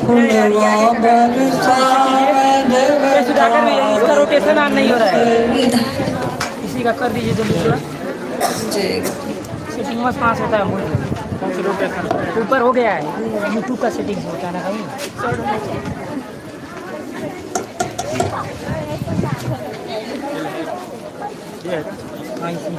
फुलवा बरसावे सुधाकर भी है, इसका रोटेशन ऑन नहीं हो रहा है, इसी का कर दीजिए जल्दी थोड़ा। सेटिंग में पास होता है रोटेशन ऊपर हो गया है, यूट्यूब का सेटिंग होता है ना कहीं। हाँ इसी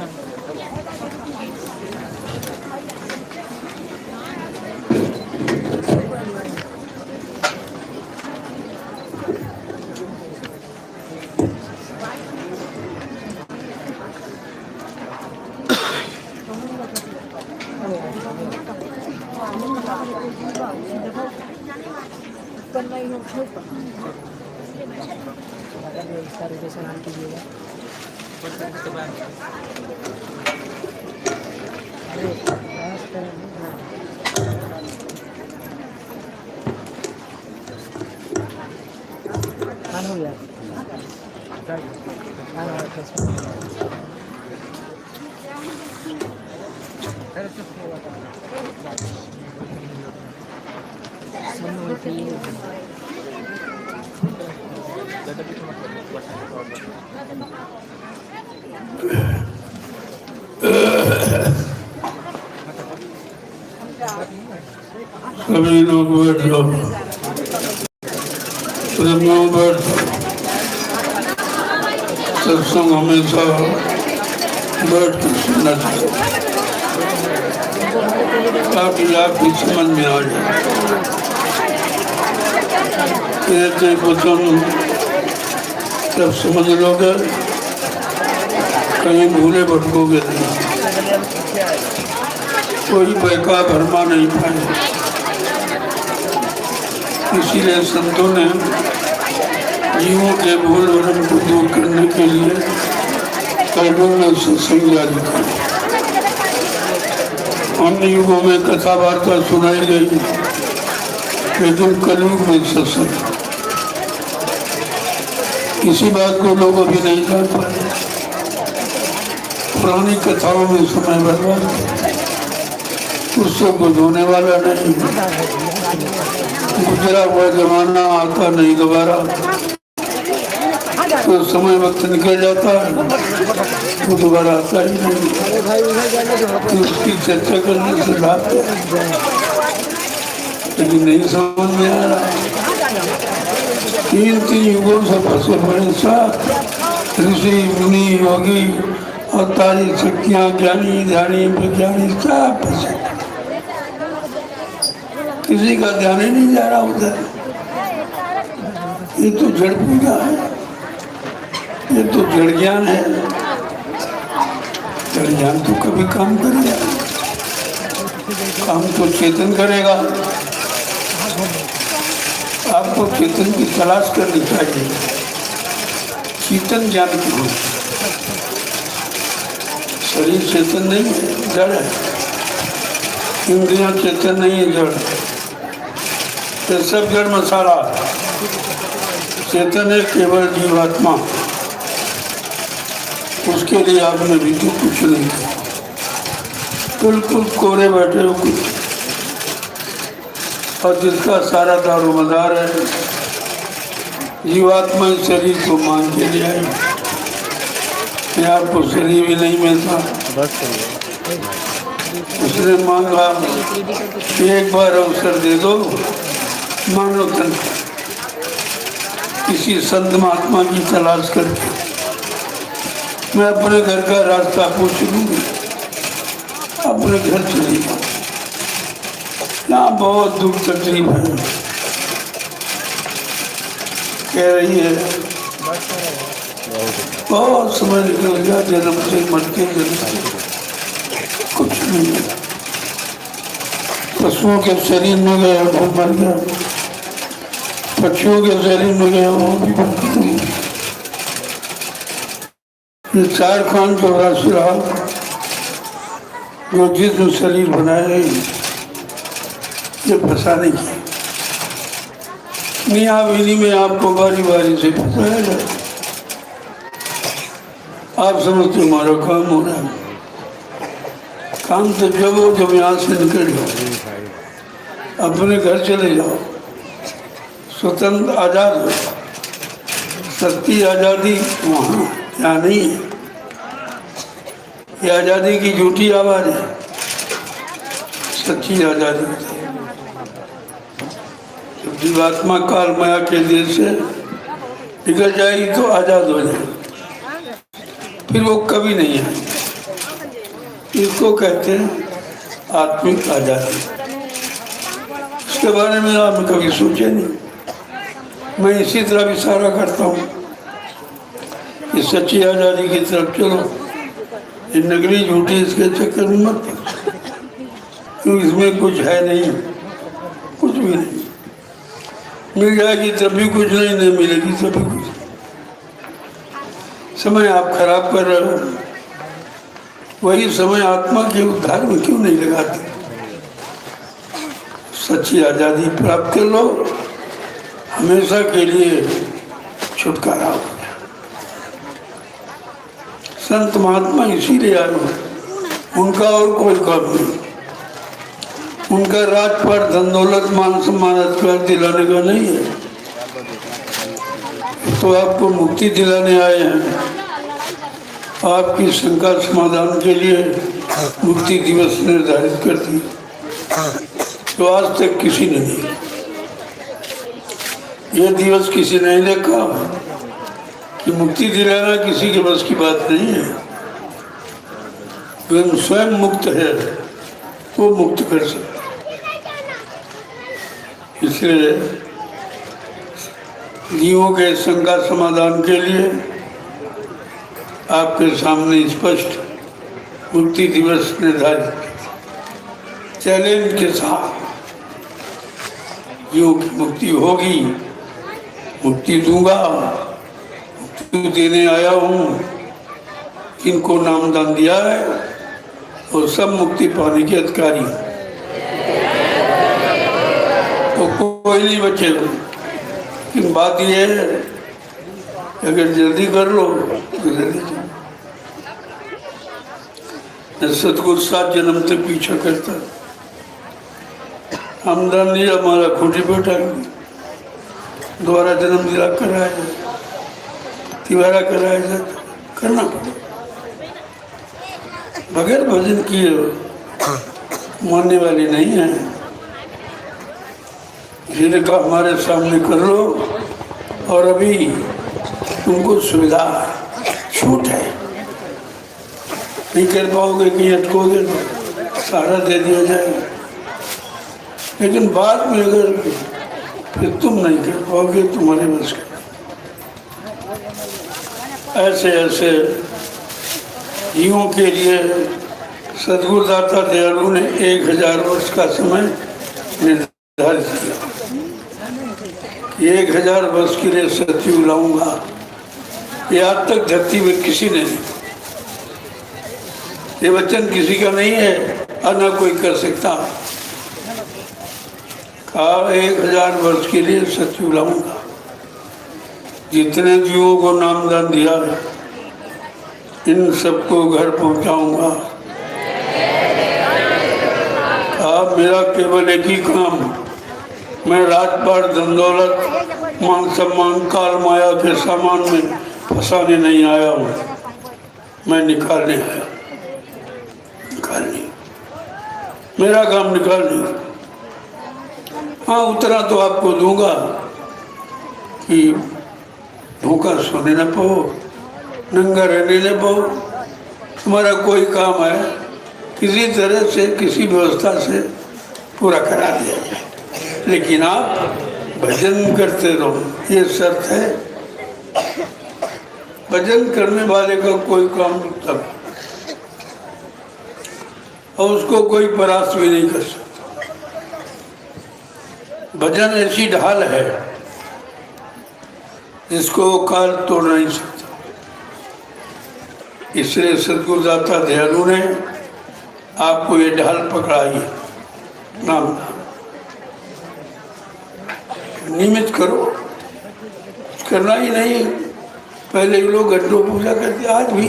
रोटेशन ऑन कीजिएगा। हो गया सभी लोग बैठ जाओ, बैठ। सत्संग हमेशा बैठ कर सुनना चाहिए ताकि आपकी समझ में आ जाए। एक वचन जब समझ लोगे कहीं भूले भटकोगे नहीं, कोई बहका भरमा नहीं पाए। इसीलिए संतों ने जीवों के भूल भ्रम को दूर करने के लिए कलयुग में सत्संग जारी किया। अन्य युगों में कथा वार्ता सुनाई गई, लेकिन कलयुग में सत्संग। इसी बात को लोग अभी नहीं जान पाए। पुरानी कथाओं में समय बर्बाद, उससे कुछ होने वाला नहीं। गुजरा हुआ जमाना आता नहीं दोबारा, तो समय वक्त निकल जाता है तो दोबारा आता ही नहीं। उसकी चर्चा करने से लाभ, लेकिन नहीं समझ में आ रहा। तीन युगों से फंसे पड़े साथ ऋषि मुनि योगी और तारी शक्तियाँ, ज्ञानी ध्यानी विज्ञानी सब फंसे। किसी का ध्यान ही नहीं जा रहा उधर। ये तो जड़ पूजा है, ये तो जड़ ज्ञान है। जड़ ज्ञान तो कभी काम करेगा, काम तो चेतन करेगा। आपको चेतन की तलाश करनी चाहिए, चेतन ज्ञान की हो। शरीर चेतन नहीं है, जड़ है। इंद्रियां चेतन नहीं है, जड़। ये सब जड़ मसाला। चेतन है केवल जीवात्मा, उसके लिए आपने भी तो कुछ नहीं, बिल्कुल कोरे बैठे हो कुछ। और जिसका सारा दारोमदार है जीवात्मा शरीर को मान के लिए आई। आपको शरीर भी नहीं मिलता, उसने मांगा एक बार अवसर दे दो, मानो तन किसी संत महात्मा की तलाश करके मैं अपने घर का रास्ता पूछ लूँगी, अपने घर चली जाऊँ। यहाँ बहुत दुख तकलीफ है, कह रही है बहुत समय निकल गया, जन्म से मरते जन्म से कुछ नहीं है। पशुओं के शरीर में गए वो मर गया, पक्षियों के शरीर में गए वो भी मर गया। ये 4 रहा जो जिसम शरीर बनाए ये फंसाने की मियाँ बीवी में आपको बारी बारी से फंसाया जाए। आप समझते हमारा काम हो रहा है, काम तो जब हो जब यहाँ से निकल जाओ, अपने घर चले जाओ। स्वतंत्र आज़ाद हो, सच्ची आज़ादी वहाँ यहाँ नहीं है। ये आज़ादी की झूठी आवाज़ है, सच्ची आज़ादी जब जीवात्मा काल माया के देश से निकल जाएगी तो आज़ाद हो जाएगी, फिर वो कभी नहीं है। इसको कहते हैं आत्मिक आज़ादी। इसके बारे में आपने कभी सोचे नहीं। मैं इसी तरह इशारा करता हूँ कि सच्ची आज़ादी की तरफ चलो, ये नकली झूठी इसके चक्कर में मत पड़ो, क्योंकि इसमें कुछ है नहीं, कुछ भी नहीं। मिल जाएगी तब भी कुछ नहीं मिलेगी तब भी कुछ। समय आप खराब कर रहे हो, वही समय आत्मा के उद्धार में क्यों नहीं लगाते? सच्ची आज़ादी प्राप्त कर लो, हमेशा के लिए छुटकारा हो। संत महात्मा इसीलिए आए, उनका और कोई काम नहीं। उनका राजपाट धन दौलत मान सम्मान अधिकार दिलाने का नहीं है, तो आपको मुक्ति दिलाने आए हैं। आपकी शंका समाधान के लिए मुक्ति दिवस निर्धारित कर दिया, तो आज तक किसी ने नहीं। यह दिवस किसी ने नहीं रखा कि मुक्ति दिलाना किसी के बस की बात नहीं है। जो स्वयं मुक्त है वो मुक्त कर सकता। इसलिए जीवों के शंका समाधान के लिए आपके सामने स्पष्ट मुक्ति दिवस निर्धारित चैलेंज के साथ, जीवों की मुक्ति होगी, मुक्ति दूंगा, मुक्ति देने आया हूँ। इनको नामदान दिया है और सब मुक्ति पाने के अधिकारी, तो कोई नहीं बचेगा। लेकिन बात यह है अगर जल्दी कर लो तो जल्दी चलो। सतगुरु 7 जन्म तक पीछा करता, हमदर्द नहीं हमारा खूंटी बैठा दोबारा जन्म दिला कराया जाए, तिवारा कराया जाए, करना पड़े। बगैर भजन किए मानने वाली नहीं है। जिन्हें कहा हमारे सामने कर लो, और अभी तुमको सुविधा छूट है, नहीं कर पाओगे कहीं अटकोगे तो सारा दे दिया जाएगा। लेकिन बाद में अगर फिर तुम नहीं कर पाओगे, तुम्हारे बस का। ऐसे ऐसे जीवों के लिए सद्गुरुदाता दयालु ने 1000 वर्ष का समय निर्धारित किया। 1000 वर्ष के लिए सतयुग लाऊंगा, ये आज तक धरती में किसी ने नहीं। ये वचन किसी का नहीं है और न कोई कर सकता। कहा 1000 वर्ष के लिए सतयुग लाऊंगा, जितने जीवों को नामदान दिया है इन सबको घर पहुंचाऊंगा। कहा मेरा केवल एक ही काम, मैं राजपाट धन दौलत मान सम्मान काल माया के सामान में फंसाने नहीं आया हूँ, मैं निकालने आया। निकालने, मेरा काम निकालने। हाँ उतना तो आपको दूंगा कि भूखा सोने न पाओ, नंगा रहने न पाओ। तुम्हारा कोई काम है किसी तरह से किसी व्यवस्था से पूरा करा दिया जाए, लेकिन आप भजन करते रहो, ये शर्त है। भजन करने वाले का कोई काम रुकता नहीं और उसको कोई परास्त भी नहीं कर सकता। भजन ऐसी ढाल है जिसको काल तोड़ नहीं सकता। इसलिए सद्गुरुदाता दयालु ने आपको ये ढाल पकड़ाई है, नाम नियमित करो। करना ही नहीं, पहले लोग घंटों पूजा करते, आज भी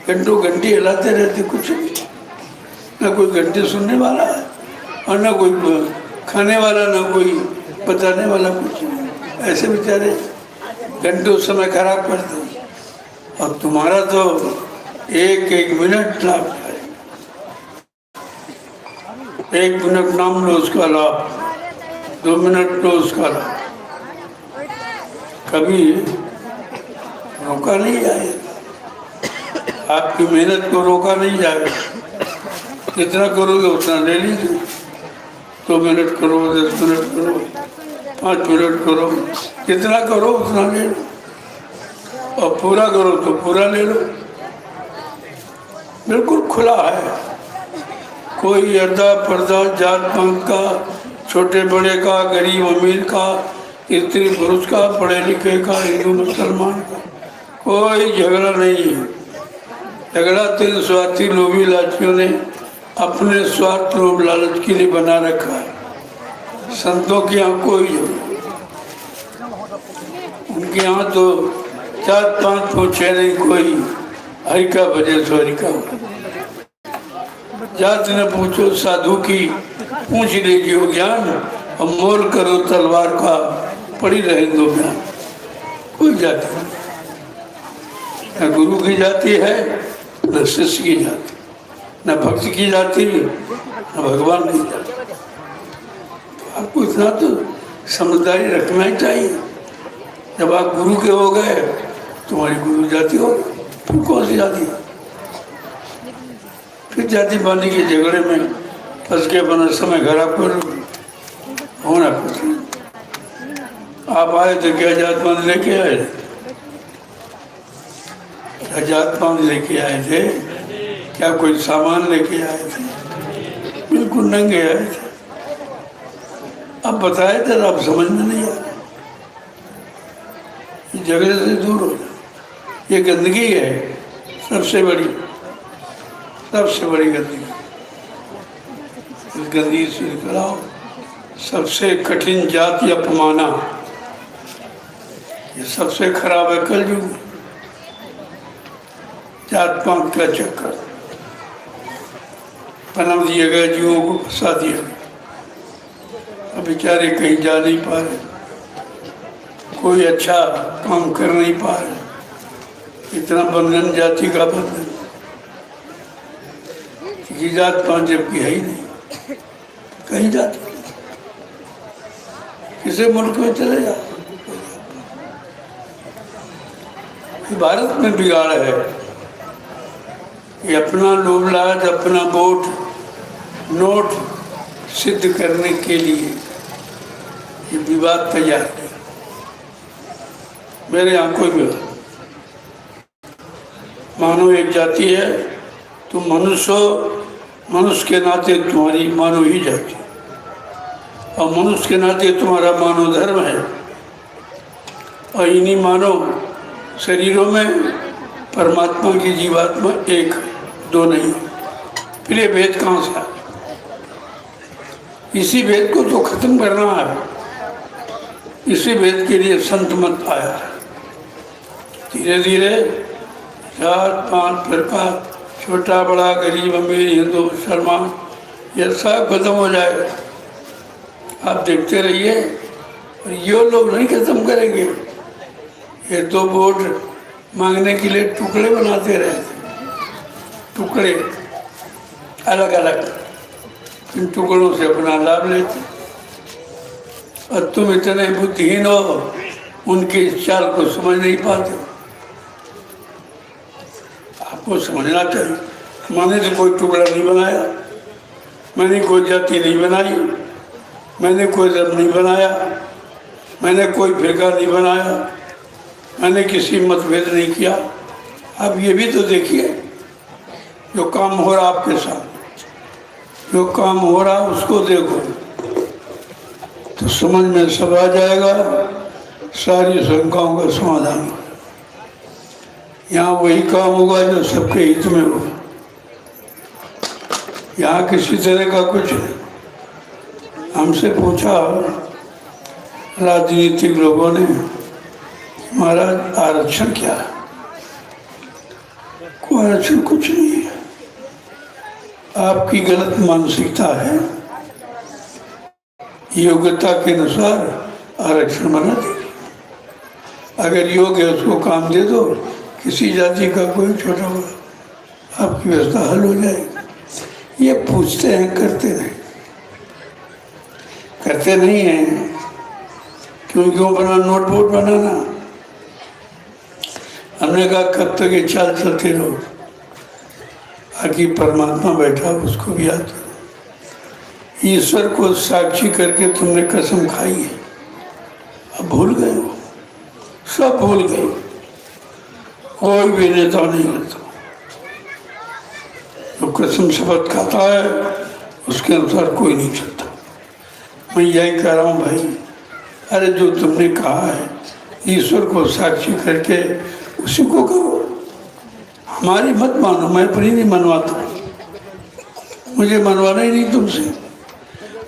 घंटों घंटे हिलाते रहते, कुछ न कोई घंटे सुनने वाला है और न कोई खाने वाला, न कोई बताने वाला, कुछ नहीं। ऐसे बेचारे घंटों समय खराब करते हैं। और तुम्हारा तो एक एक मिनट लाभ है, 1 मिनट नाम लो उसका लाभ, 2 मिनट लो उसका लाभ, कभी रोका नहीं जाएगा। आपकी मेहनत को रोका नहीं जाएगा। जितना करोगे उतना ले लीजिए। 2 मिनट करो, 10 मिनट करो, 5 मिनट करो, जितना करो उतना ले लो। और पूरा करो तो पूरा ले लो। बिल्कुल खुला है, कोई अर्दा पर्दा जात पात का, छोटे बड़े का, गरीब अमीर का, स्त्री पुरुष का, पढ़े लिखे का, हिंदू मुसलमान का, कोई झगड़ा नहीं है। झगड़ा तो इन स्वार्थी लोभी लालचियों ने अपने स्वार्थ लोभ लालच के लिए बना रखा है। संतों के यहाँ कोई झगड़ा, उनके यहाँ तो 4-5 पूछे नहीं, कोई हरि का भजे सो हरि का। जात न पूछो साधु की, पूछ लीजिए ज्ञान, और मोल करो तलवार का, पड़ी रहे दो ज्ञान। कोई जाति न गुरु की जाति है, न शिष्य की जाति, न भक्त की जाति, न भगवान की जाति। तो आपको इतना तो समझदारी रखना ही चाहिए। जब आप गुरु के हो गए, तुम्हारी गुरु जाति हो गई, फिर कौन सी जाति? फिर जाति बांधी के झगड़े में फंस के अपना समय खराब कर लो, होना कुछ नहीं। आप आए तो क्या जात पात लेके आए? क्या जात पात लेके आए थे? क्या कोई सामान लेके आए थे? बिल्कुल नंगे आए थे। अब बताए थे, अब समझ में नहीं आ रहा। झगड़े से दूर हो जाओ। ये गंदगी है सबसे बड़ी गंदगी। इस गंदगी से निकलाओ। सबसे कठिन जाति अपमाना, ये सबसे खराब है कलयुग। जात पात का चक्कर पनप दिए गए, जीवों को फंसा दिया गया। अब बेचारे कहीं जा नहीं पा रहे, कोई अच्छा काम कर नहीं पा रहे। इतना बंधन, जाति का बंधन, कि जात पात जबकि है ही नहीं, कहीं जाते किसी मुल्क में चले जाओ। भारत में बिगाड़ है कि अपना लोभ लालच, अपना वोट नोट सिद्ध करने के लिए ये विवाद तैयार है। मेरे यहाँ कोई विवाद, मानो एक जाति है, तुम मनुष्य हो, मनुष्य के नाते तुम्हारी मानो ही जाति, और मनुष्य के नाते तुम्हारा मानव धर्म है। और इन्हीं मानव शरीरों में परमात्मा की जीवात्मा एक है, दो नहीं। फिर ये भेद कहाँ से आया? इसी भेद को तो खत्म करना है। इसी भेद के लिए संत मत आया है। धीरे धीरे जात पात प्रकार, छोटा बड़ा, गरीब अमीर, हिंदू मुसलमान, ये सब खत्म हो जाएगा। आप देखते रहिए, और ये लोग नहीं खत्म करेंगे। ये तो वोट मांगने के लिए टुकड़े बनाते रहते, टुकड़े अलग अलग, इन टुकड़ों से अपना लाभ लेते। और तुम इतने बुद्धिहीन हो, उनके चाल को समझ नहीं पाते। आपको समझना चाहिए, मैंने तो कोई टुकड़ा नहीं बनाया, मैंने कोई जाति नहीं बनाई, मैंने कोई धर्म नहीं बनाया, मैंने कोई फिरका नहीं बनाया, मैंने किसी मतभेद नहीं किया। अब ये भी तो देखिए, जो काम हो रहा आपके साथ, जो काम हो रहा उसको देखो, तो समझ में सब आ जाएगा, सारी शंकाओं का समाधान होगा। यहाँ वही काम होगा जो सबके हित में होगा। यहाँ किसी तरह का कुछ नहीं। हमसे पूछा राजनीतिक लोगों ने, महाराज आरक्षण क्या है? कोई आरक्षण कुछ नहीं है, आपकी गलत मानसिकता है। योग्यता के अनुसार आरक्षण बना दीजिए। अगर योग है उसको काम दे दो, किसी जाति का कोई छोटा बड़ा, आपकी व्यवस्था हल हो जाएगी। ये पूछते हैं, करते नहीं हैं। क्यों बना नोट बोर्ड बनाना? हमने कहा कब तक ये चाल चलते रहो, आखिर परमात्मा बैठा उसको भी याद करो। ईश्वर को साक्षी करके तुमने कसम खाई है, अब भूल गए हो, सब भूल गए। कोई भी नेता नहीं करता, जो कसम शपथ खाता है उसके अनुसार कोई नहीं चलता। मैं यही कह रहा हूँ भाई, अरे जो तुमने कहा है ईश्वर को साक्षी करके उसी को करो, हमारी मत मानो। मैं अपनी नहीं मनवाता, मुझे मनवाना ही नहीं तुमसे।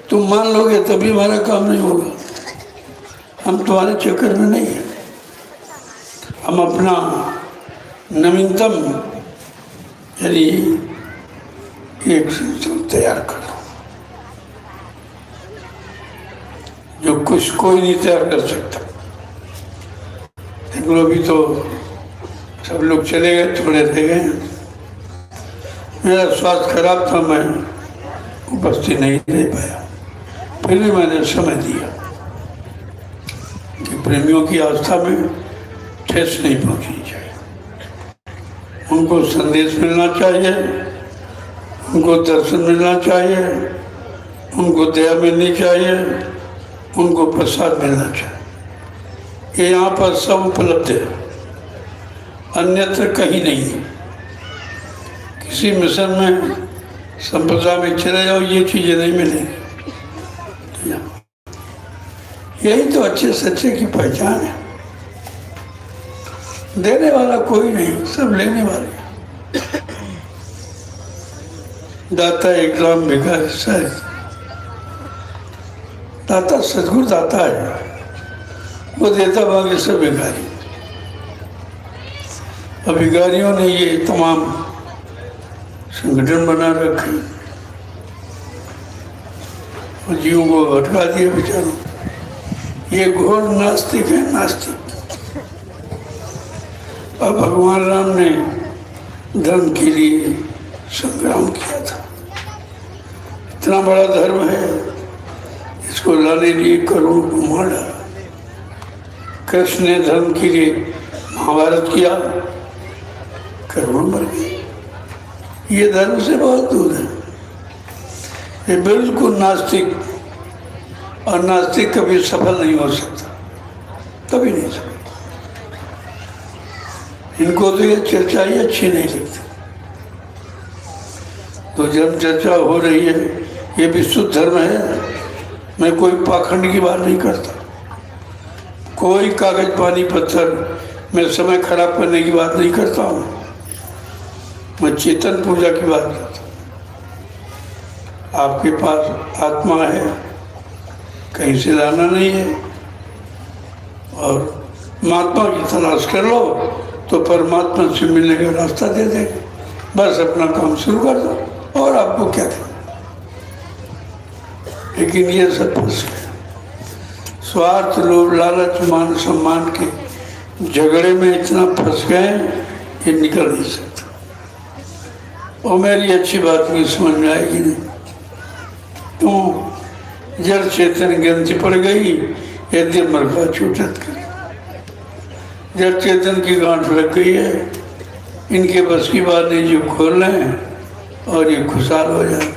तुम मान लोगे तभी हमारा काम नहीं होगा। हम तुम्हारे चक्कर में नहीं है। हम अपना नवीनतम यानी एक सिस्टम तैयार करो जो कुछ कोई नहीं तैयार कर सकता। अभी तो सब लोग चले गए, थोड़े रह गए। मेरा स्वास्थ्य खराब था, मैं उपस्थित नहीं रह पाया। फिर भी मैंने समय दिया कि प्रेमियों की आस्था में ठेस नहीं पहुंचनी चाहिए। उनको संदेश मिलना चाहिए, उनको दर्शन मिलना चाहिए, उनको दया मिलनी चाहिए, उनको प्रसाद मिलना चाहिए। ये यहाँ पर सब उपलब्ध है, अन्यत्र कहीं नहीं है। किसी मिशन में संप्रदाय में चले जाओ, ये चीज़ें नहीं मिलेंगी। यही तो अच्छे सच्चे की पहचान है। देने वाला कोई नहीं, सब लेने वाले। दाता एकदम भिखारी सारे। दाता सदगुरु दाता है, वो देता बाकी सब भिखारी। और भिखारियों ने ये तमाम संगठन बना रखे और जीवों को भटका दिया बेचारों। ये घोर नास्तिक है, नास्तिक। और भगवान राम ने धर्म के लिए संग्राम किया था। इतना बड़ा धर्म है, इसको लाने लिए करोड़ों को मार डाला। कृष्ण ने धर्म के लिए महाभारत किया, करोड़ों मर गए। ये धर्म से बहुत दूर है। ये बिल्कुल नास्तिक, और नास्तिक कभी सफल नहीं हो सकता, कभी नहीं सफल। इनको तो ये चर्चा ही अच्छी नहीं लगती। तो जब चर्चा हो रही है, ये भी शुद्ध धर्म है। मैं कोई पाखंड की बात नहीं करता, कोई कागज पानी पत्थर में समय खराब करने की बात नहीं करता हूँ। मैं चेतन पूजा की बात करता हूँ। आपके पास आत्मा है, कहीं से लाना नहीं है, और महात्मा की तलाश कर लो तो परमात्मा से मिलने का रास्ता दे देगा। बस अपना काम शुरू कर दो, और आपको क्या करना। लेकिन ये सब फंस गए। स्वार्थ, लोभ, लालच, मान सम्मान के झगड़े में इतना फंस गए, ये निकल नहीं सकता। और मेरी अच्छी बात नहीं समझ में आएगी नहीं। तो जड़ चेतन गिनती पड़ गई, यदि मरका छूटत कर। जड़ चेतन की गांठ लग गई है, इनके बस की बात नहीं जो खोल लें और ये खुशहाल हो जाए।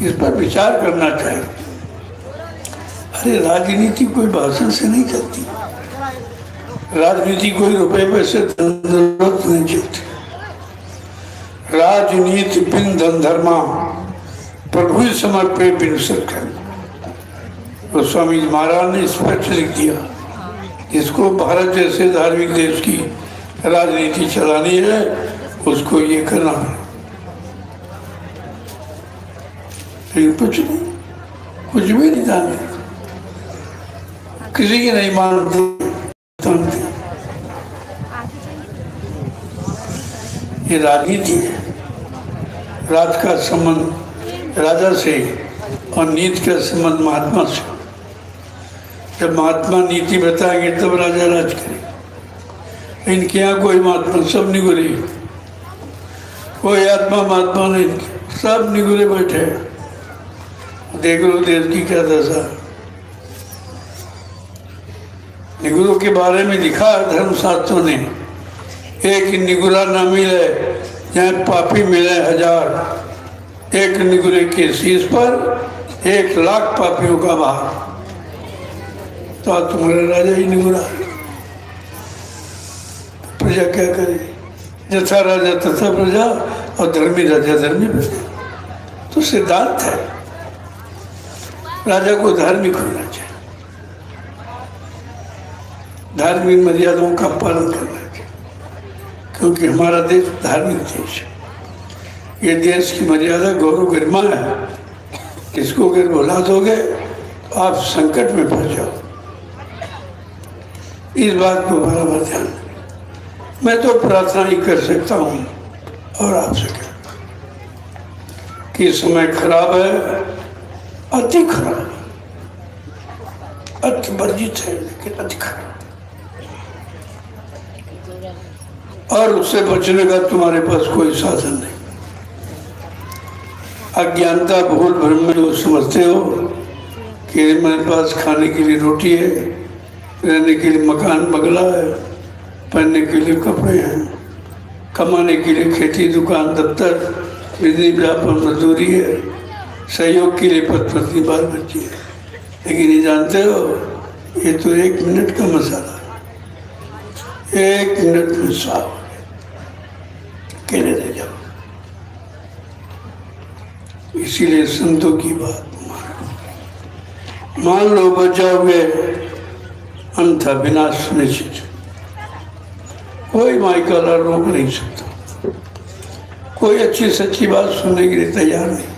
इस पर विचार करना चाहिए। अरे राजनीति कोई भाषण से नहीं चलती, राजनीति कोई रुपए पैसे जरूरत नहीं चलती। राजनीति बिन धन धर्मा प्रभु समर्पे बिन सरकार। तो स्वामी महाराज ने स्पष्ट लिख दिया, जिसको भारत जैसे धार्मिक देश की राजनीति चलानी है उसको ये करना है। लेकिन कुछ नहीं, कुछ भी नहीं जानते, किसी की नहीं मानते। ये राजनीति है। राज का संबंध राजा से और नीति का संबंध महात्मा से। जब महात्मा नीति बताएंगे तब राजा राज करेंगे। इनके यहाँ कोई महात्मा, सब निगुरे, कोई आत्मा महात्मा नहीं, सब निगुरे बैठे हैं। देख लो देश की क्या दशा। निगुरों के बारे में लिखा धर्मशास्त्रों ने, एक निगुरा न मिले जहाँ पापी मिले 1000, एक निगुरे के शीश पर 1,00,000 पापियों का भार। तो तुम्हारा राजा ही निगुरा, प्रजा क्या करे? जैसा राजा तथा प्रजा, और धर्मी राजा धर्मी प्रजा। तो सिद्धांत है, राजा को धार्मिक होना चाहिए, धार्मिक मर्यादाओं का पालन करना चाहिए, क्योंकि हमारा देश धार्मिक देश है। ये देश की मर्यादा गौरव गरिमा है। इसको अगर भुला दोगे तो आप संकट में फंस जाओ। इस बात को बराबर ध्यान। मैं तो प्रार्थना ही कर सकता हूँ और आपसे कहता हूँ कि समय खराब है, अति खराब, अति वर्जित है, लेकिन अति खराब, और उससे बचने का तुम्हारे पास कोई साधन नहीं। अज्ञानता भूल भ्रम में लोग समझते हो कि मेरे पास खाने के लिए रोटी है, रहने के लिए मकान बंगला है, पहनने के लिए कपड़े हैं, कमाने के लिए खेती दुकान दफ्तर बिजली व्यापार मजदूरी है, सहयोग के लिए पत्नी बाल बच्ची है। लेकिन ये जानते हो, ये तो 1 मिनट का मसाला, 1 मिनट में साफ अकेले रह जाओ। इसीलिए संतों की बात मान लो, बचाओगे अन्यथा विनाश निश्चित। कोई माइकाला रोक नहीं सकता, कोई अच्छी सच्ची बात सुनने के लिए तैयार नहीं,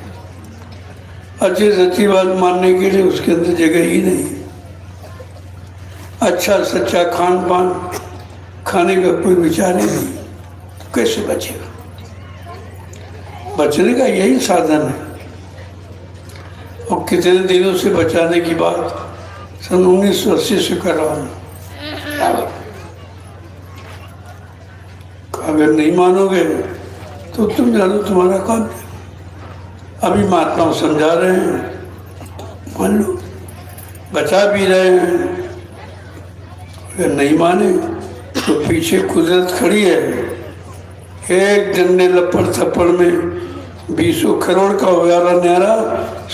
अच्छी सच्ची बात मानने के लिए उसके अंदर जगह ही नहीं। अच्छा सच्चा खान पान खाने का कोई विचार ही नहीं, तो कैसे बचेगा? बचने का यही साधन है। और कितने दिनों से बचाने की बात सन 1980 से कर रहा हूँ। अगर नहीं मानोगे तो तुम जानो तुम्हारा काम है। अभी महात्मा समझा रहे हैं, मान लो, बचा भी रहे हैं। अगर नहीं माने तो पीछे कुदरत खड़ी है, एक डंडे लपड़ थप्पड़ में 20 करोड़ का उजाला न्यारा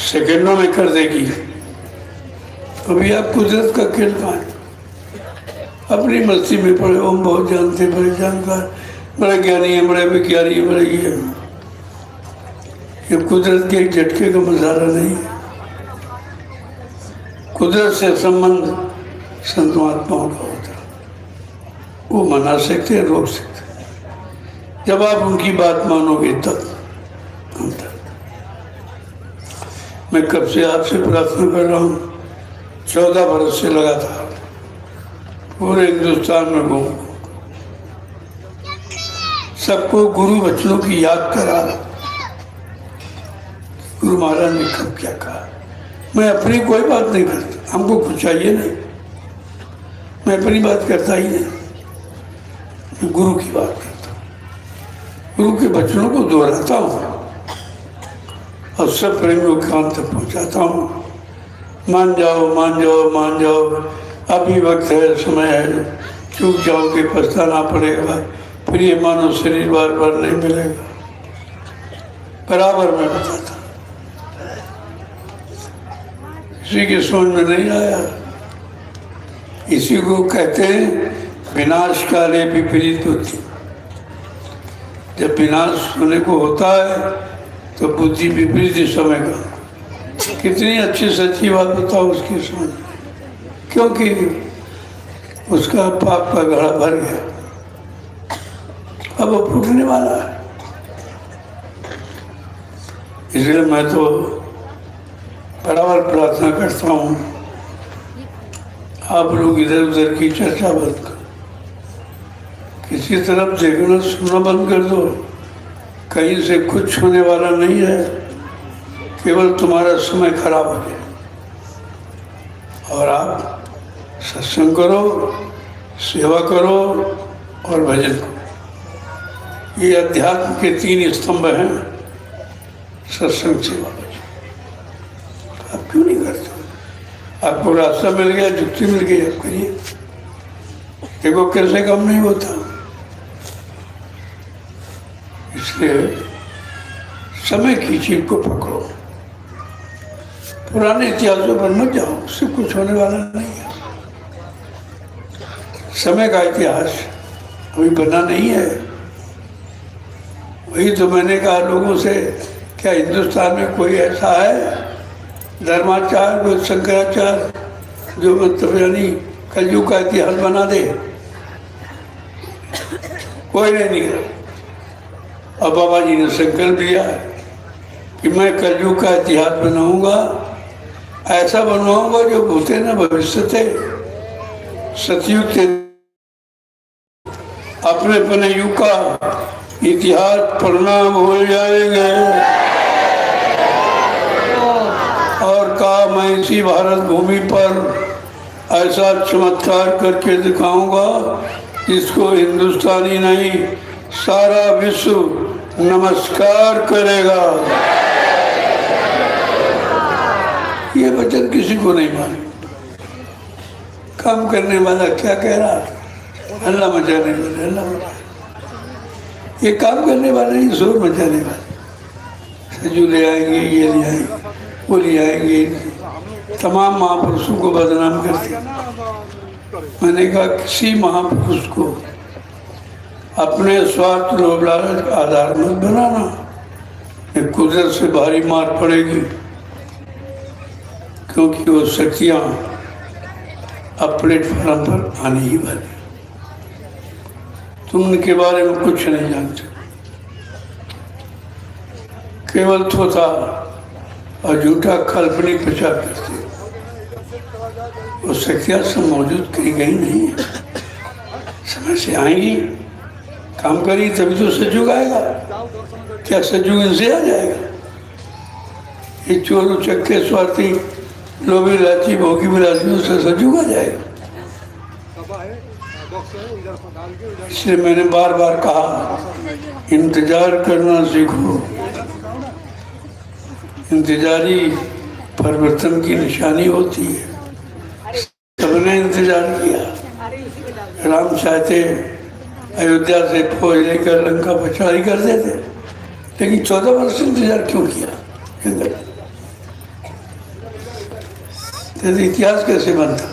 सेकंडों में कर देगी। अभी आप कुदरत का खेल पाए, अपनी मस्ती में पड़े। हम बहुत जानते, बड़े जानकार, बड़े ज्ञानी है, बड़े विज्ञानी है, बड़े ये। कुदरत के एक झटके का मसाला नहीं है। कुदरत से संबंध संत महात्माओं का होता है, वो मना सकते हैं, रोक सकते हैं। जब आप उनकी बात मानोगे तब। मैं कब से आपसे प्रार्थना कर रहा हूँ, 14 बरस से लगातार पूरे हिंदुस्तान में घूम, सबको गुरु बच्चों की याद करा। गुरु महाराज ने कब क्या कहा। मैं अपनी कोई बात नहीं करता, हमको कुछ चाहिए नहीं, मैं अपनी बात करता ही नहीं, मैं गुरु की बात करता हूँ, गुरु के बच्चों को दोहराता हूँ और सब प्रेमियों के कान तक पहुँचाता हूँ। मान जाओ, मान जाओ, मान जाओ, अभी वक्त है, समय है, चूक जाओगे पछताना पड़ेगा, फिर ये मानो शरीर बार बार नहीं मिलेगा। बराबर मैं बताता, किसी की समझ में नहीं आया। इसी को कहते हैं विनाश काले विपरीत बुद्धि। जब विनाश होने को होता है तो बुद्धि विपरीत समय का। कितनी अच्छी सच्ची बात बताओ उसकी समझ, क्योंकि उसका पाप का घड़ा भर गया, अब वो फूटने वाला है। इसलिए मैं तो बराबर प्रार्थना करता हूँ, आप लोग इधर उधर की चर्चा बंद करो, किसी तरफ देखना सुनना बंद कर दो। कहीं से कुछ होने वाला नहीं है, केवल तुम्हारा समय खराब हो गया और आप सत्संग करो, सेवा करो और भजन करो। ये अध्यात्म के 3 स्तंभ हैं, सत्संग, सेवा, भजन। आप क्यों नहीं करते? आपको रास्ता मिल गया, जुक्ति मिल गई, आप करिए। देखो कैसे कम नहीं होता। इसलिए समय की चीज को पकड़ो, पुराने इतिहासों पर मत जाओ, उससे कुछ होने वाला नहीं है। समय का इतिहास अभी बना नहीं है। वही तो मैंने कहा लोगों से, क्या हिंदुस्तान में कोई ऐसा है धर्माचार्य, कोई शंकराचार्य जो मतलब यानी कलयुग का इतिहास बना दे? कोई नहीं निकला। और बाबा जी ने संकल्प लिया कि मैं कलयुग का इतिहास बनाऊंगा, ऐसा बनवाऊंगा जो भूते न भविष्य थे, सतयुग थे, अपने अपने युग का इतिहास पढ़ना भूल जाएंगे। और कहा मैं इसी भारत भूमि पर ऐसा चमत्कार करके दिखाऊंगा जिसको हिंदुस्तानी नहीं सारा विश्व नमस्कार करेगा। ये वचन किसी को नहीं मालूम। काम करने वाला क्या कह रहा है? अल्लाह मचाने वाले, अल्लाह मचाने। ये काम करने वाले नहीं, शोर मचाने वाले। सजू ले आएंगे, ये ले आएंगे, वो ले आएंगे, तमाम महापुरुषों को बदनाम करते। मैंने कहा किसी महापुरुष को अपने स्वार्थ लोभ लालच का आधार मत बनाना, कुदरत से भारी मार पड़ेगी। क्योंकि वो शक्तियाँ अब प्लेटफॉर्म पर आने ही वाली। तुम उनके बारे में कुछ नहीं जानते, केवल थोथा और झूठा काल्पनिक प्रचार करते। वो शक्तियाँ सब मौजूद कहीं गई नहीं है, समय से आएंगी। काम करी तभी तो सजग आएगा। क्या सजग इनसे आ जाएगा? ये चोर उचक्के स्वार्थी लोभी लाची भोगी विलासियों से सजग आ जाएगा। इसलिए मैंने बार बार कहा इंतजार करना सीखो। इंतजारी परिवर्तन की निशानी होती है। सबने इंतजार किया। राम चाहते अयोध्या से फौज लेकर लंका पछाड़ी कर देते, लेकिन 14 वर्ष इंतजार क्यों किया? तो इतिहास कैसे बनता?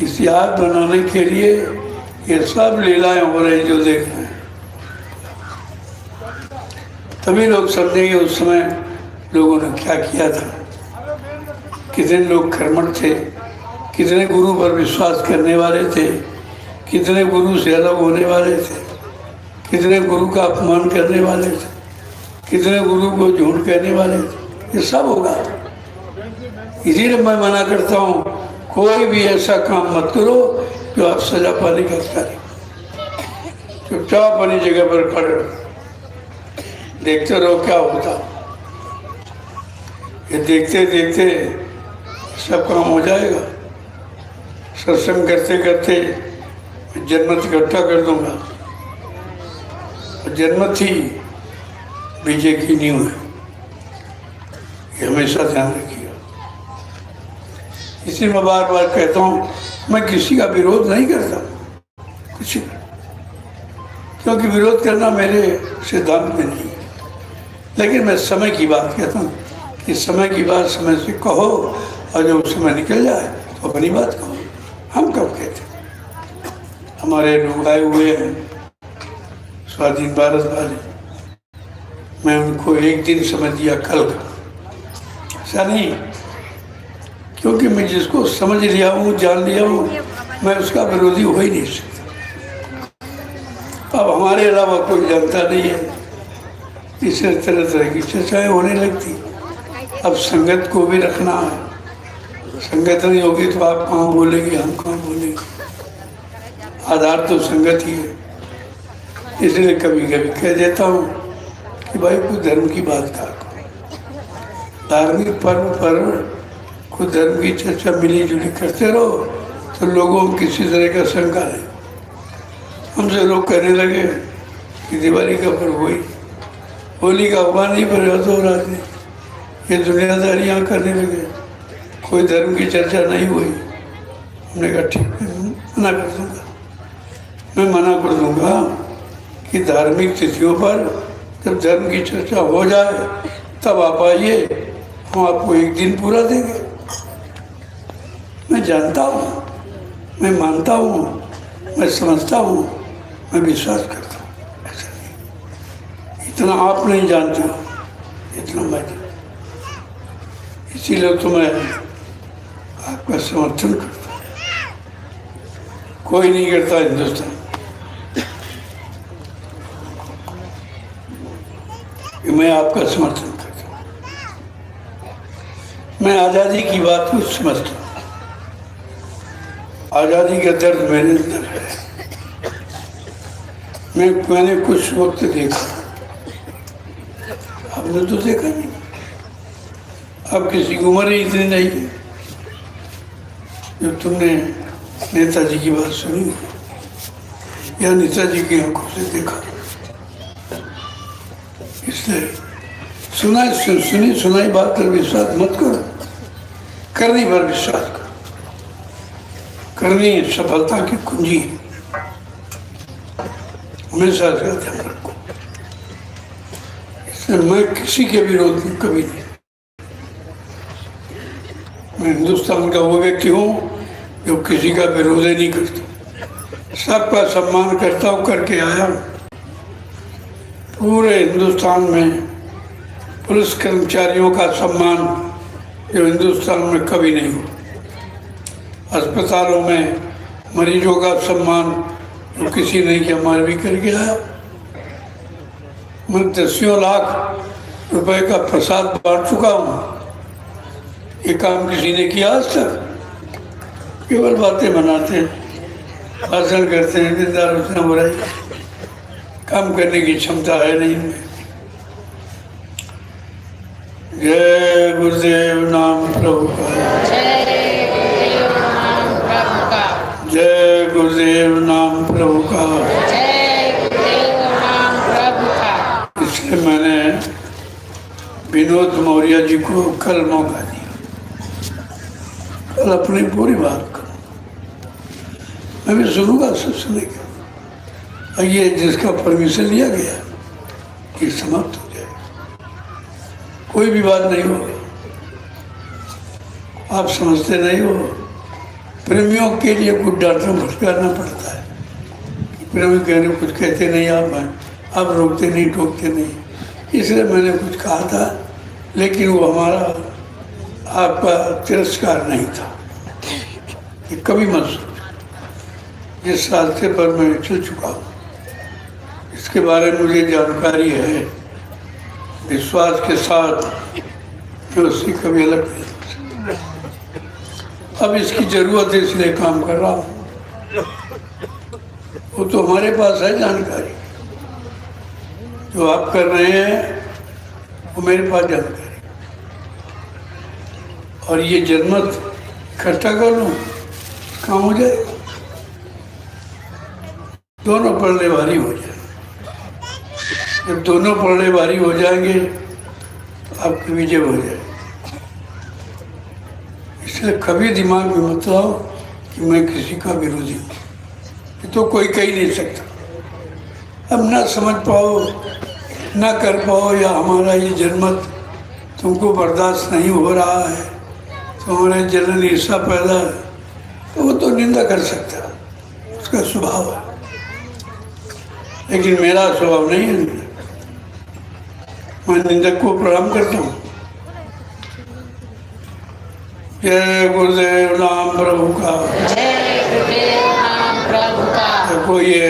इतिहास बनाने के लिए ये सब लीलाएं हो रही जो देख रहे हैं, तभी लोग समझेंगे उस समय लोगों ने क्या किया था। कितने लोग कर्मठ थे, कितने गुरु पर विश्वास करने वाले थे, कितने गुरु से अलग होने वाले थे, कितने गुरु का अपमान करने वाले थे, कितने गुरु को झूठ कहने वाले थे। ये सब होगा। इसीलिए मैं मना करता हूँ कोई भी ऐसा काम मत करो जो आप सजा पाने का अधिकारी। चुपचाप अपनी जगह पर खड़े रहो, देखते रहो क्या होता। ये देखते देखते सब काम हो जाएगा। सत्संग करते करते जन्मत इकट्ठा कर दूंगा। जन्मत ही विजय की नींव है, ये हमेशा ध्यान रखिए। इसी में बार बार कहता हूँ मैं किसी का विरोध नहीं करता कुछ, क्योंकि विरोध करना मेरे सिद्धांत में नहीं है। लेकिन मैं समय की बात कहता हूँ कि समय की बात समय से कहो, और जब समय निकल जाए तो अपनी बात कहो। हम कब कहते? हमारे लोग आए हुए हैं स्वाधीन भारत वाले, मैं उनको एक दिन समझ दिया कल का, ऐसा नहीं। क्योंकि मैं जिसको समझ लिया हूँ, जान लिया हूँ, मैं उसका विरोधी हो ही नहीं सकता। अब हमारे अलावा कोई जानता नहीं है, इससे तरह तरह की चर्चाएं होने लगती। अब संगत को भी रखना है। संगत नहीं होगी तो आप कहाँ बोलेंगे, हम कहाँ बोलेंगे? आधार तो संगत ही है। इसलिए कभी कभी कह देता हूँ कि भाई कोई धर्म की बात करो। धार्मिक पर्व पर कोई धर्म की चर्चा मिली जुली करते रहो तो लोगों को किसी तरह का शंका नहीं। हमसे लोग कहने लगे कि दिवाली का पर्व हुई, होली का हुआ नहीं, पर हो रहा नहीं, ये दुनियादारियाँ करने लगे, कोई धर्म की चर्चा नहीं हुई। हमने कहा ठीक है, मना कर दूँगा, मैं मना कर दूँगा कि धार्मिक तिथियों पर जब धर्म की चर्चा हो जाए तब आप आइए, हम आपको एक दिन पूरा देंगे। मैं जानता हूँ, मैं मानता हूँ, मैं समझता हूँ, मैं विश्वास करता हूँ। ऐसा नहीं, इतना आप नहीं जानते हो, इतना मैं जानता, इसीलिए तो मैं आपका समर्थन करता हूँ। कोई नहीं करता हिंदुस्तान कि मैं आपका समर्थन करता हूँ। मैं आज़ादी की बात को समझता हूँ, आज़ादी का दर्द मेरे अंदर है। मैंने कुछ वक्त देखा, आपने तो देखा नहीं, अब किसी की उम्र ही इतनी नहीं है जब तुमने नेताजी की बात सुनी या नेताजी की आंखों से देखा। इसलिए सुनी सुनाई बात पर विश्वास मत करो, करनी पर विश्वास करो। करनी सफलता की कुंजी है, हमेशा इसका ध्यान रखो। इसलिए मैं किसी के विरोध में कभी नहीं, मैं हिंदुस्तान का वो व्यक्ति हूँ जो किसी का विरोध ही नहीं करता, सबका सम्मान करता हूँ, करके आया हूँ। पूरे हिंदुस्तान में पुलिस कर्मचारियों का सम्मान जो हिंदुस्तान में कभी नहीं हुआ, अस्पतालों में मरीजों का सम्मान जो किसी ने किया, मैं भी करके आया। मैं 10 लाख रुपए का प्रसाद बांट चुका हूँ, ये काम किसी ने किया आज तक? केवल बातें बनाते हैं, भाषण करते हैं, दिन रात बुराई, काम करने की क्षमता है नहीं इनमें। जय गुरुदेव नाम प्रभु का, जय गुरुदेव नाम प्रभु का। इसलिए मैंने विनोद मौर्य जी को कल मौका दिया, कल अपनी पूरी बात करूँ, मैं भी सुनूंगा, सब सुनेगा। ये जिसका परमिशन लिया गया कि समाप्त हो जाए, कोई भी बात नहीं होगी। आप समझते नहीं हो, प्रेमियों के लिए कुछ डांटना भटकाना पड़ता है। प्रेमी कहने कुछ कहते नहीं, आप रोकते नहीं, टोकते नहीं। इसलिए मैंने कुछ कहा था, लेकिन वो हमारा आपका तिरस्कार नहीं था, ये कभी मत सोचो। जिस रास्ते पर मैं चल चुका हूँ, इसके बारे में मुझे जानकारी है, विश्वास के साथ मैं उससे कभी अलग नहीं। अब इसकी ज़रूरत है इसलिए काम कर रहा हूँ। वो तो हमारे पास है जानकारी, जो आप कर रहे हैं वो मेरे पास जानकारी। और ये जनमत इकट्ठा कर लूँ, काम हो जाएगा, दोनों पड़ने भारी हो जाए। जब दोनों पड़ने भारी हो जाएंगे तो आपकी विजय हो जाएगी। इसलिए कभी दिमाग में मत लाओ कि मैं किसी का विरोधी हूँ, ये तो कोई कह नहीं सकता। अब ना समझ पाओ, ना कर पाओ, या हमारा ये जनमत तुमको बर्दाश्त नहीं हो रहा है, तुम्हारे जलन ईर्षा पैदा है, तो वो तो निंदा कर सकता है, उसका स्वभाव है। लेकिन मेरा स्वभाव नहीं है, मैं निंदक को प्रणाम करता हूँ। जय गुरुदेव नाम प्रभु का, जय गुरुदेव नाम प्रभु का। देखो ये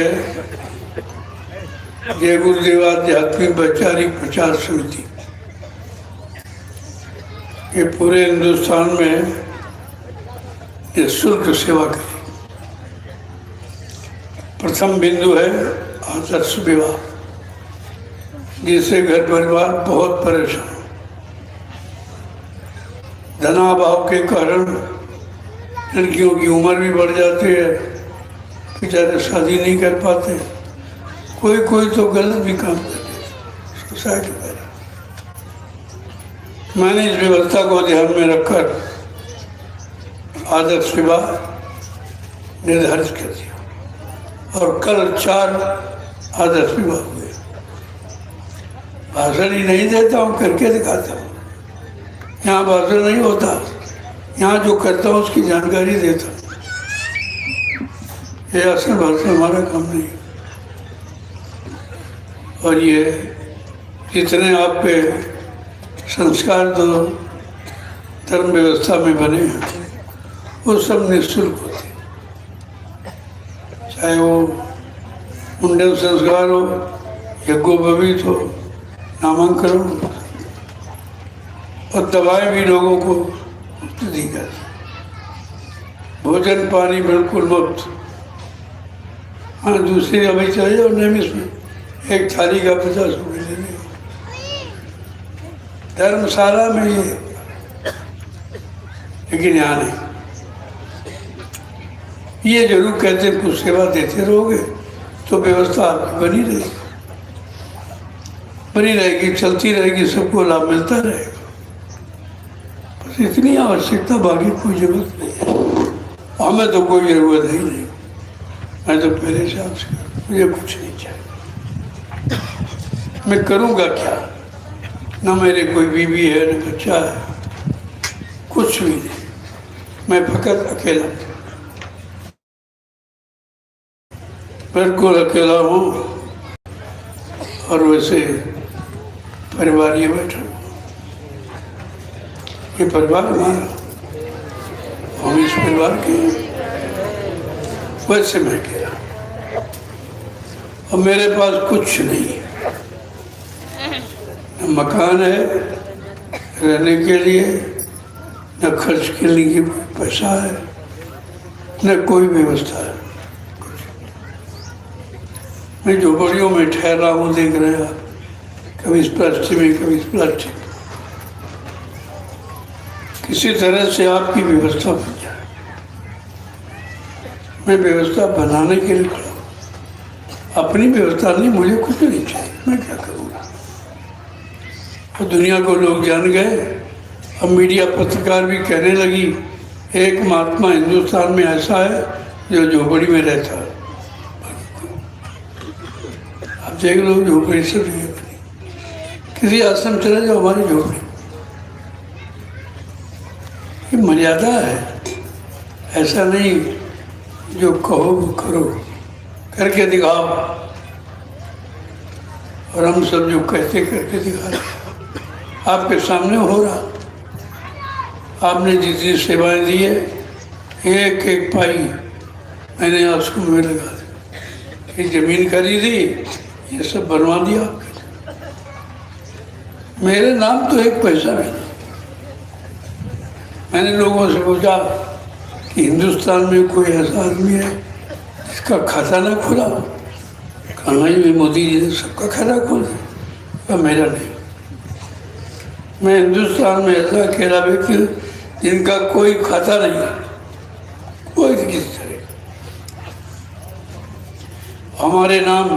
जय गुरुदेव आध्यात्मिक वैचारिक प्रचार समिति, ये पूरे हिंदुस्तान में निःशुल्क सेवा करी। प्रथम बिंदु है आदर्श विवाह, जिससे घर परिवार बहुत परेशान, धनाभाव के कारण लड़कियों की उम्र भी बढ़ जाती है, बेचारे शादी नहीं कर पाते, कोई कोई तो गलत भी काम करते सोसाइटी में। मैंने इस व्यवस्था को ध्यान में रखकर आदर्श विवाह निर्धारित कर दिया और कल 4 आदर्श विवाह हुए। भाषण ही नहीं देता हूँ, करके दिखाता हूँ। यहाँ भाषण नहीं होता, यहाँ जो करता हूँ उसकी जानकारी देता हूँ। ये असल भाषण हमारा काम नहीं है। और ये जितने आप पे संस्कार तो धर्म व्यवस्था में बने हैं वो सब निःशुल्क होते हैं, चाहे वो मुंडन संस्कार हो, यज्ञोपवीत हो, नामांकन हो, और दवाएं भी लोगों को मुफ्त दी जाती, भोजन पानी बिल्कुल मुफ्त। हाँ, दूसरी अभी चले जाओ नियमित में एक थाली का 50 रुपये ले लें। धर्मशाला में ये, लेकिन यहाँ नहीं। ये जरूर कहते हैं कुछ सेवा देते रहोगे तो व्यवस्था आपकी बनी रहेगी, चलती रहेगी, सबको लाभ मिलता रहेगा। बस इतनी आवश्यकता, बाकी कोई जरूरत नहीं है। हमें तो कोई जरूरत ही नहीं, मैं तो पहले से आपसे मुझे कुछ नहीं चाहिए। मैं करूँगा क्या? ना मेरे कोई बीवी है, न बच्चा है, कुछ भी नहीं। मैं फकत अकेला, बिल्कुल अकेला हूँ। और वैसे परिवार ये बैठा, ये परिवार हमारा, हम इस परिवार के, वैसे मैं अकेला। और मेरे पास कुछ नहीं है, न मकान है रहने के लिए, न खर्च के लिए पैसा है, न कोई व्यवस्था है। मैं झोपड़ियों में ठहर रहा हूँ, देख रहे हैं, कभी इस प्लास्टिक में, कभी इस प्लास्टिक में। किसी तरह से आपकी व्यवस्था बन जाए। मैं व्यवस्था बनाने के लिए खड़ा हूँ, अपनी व्यवस्था नहीं, मुझे कुछ नहीं चाहिए, मैं क्या करूँगा। तो दुनिया को लोग जान गए, अब मीडिया पत्रकार भी कहने लगी एक महात्मा हिंदुस्तान में ऐसा है जो झोपड़ी में रहता है। अब देख लो, झोपड़ी से नहीं बनी, किसी आश्रम चले जाओ, हमारी झोपड़ी। ये मर्यादा है, ऐसा नहीं जो कहो वो करो, करके दिखाओ। और हम सब जो कहते करके दिखा रहे, आपके सामने हो रहा। आपने जितनी सेवाएं दी है, एक एक पाई मैंने आंसू में लगा दी। ये जमीन खरीदी, ये सब बनवा दिया आपके। मेरे नाम तो एक पैसा भी नहीं। मैंने लोगों से पूछा कि हिंदुस्तान में कोई ऐसा आदमी है जिसका खाता ना खुला? कहा भी मोदी जी ने सबका खाता खोल दिया, मेरा नहीं। मैं हिंदुस्तान में ऐसा अकेला व्यक्ति जिनका कोई खाता नहीं, कोई किसी तरह। हमारे नाम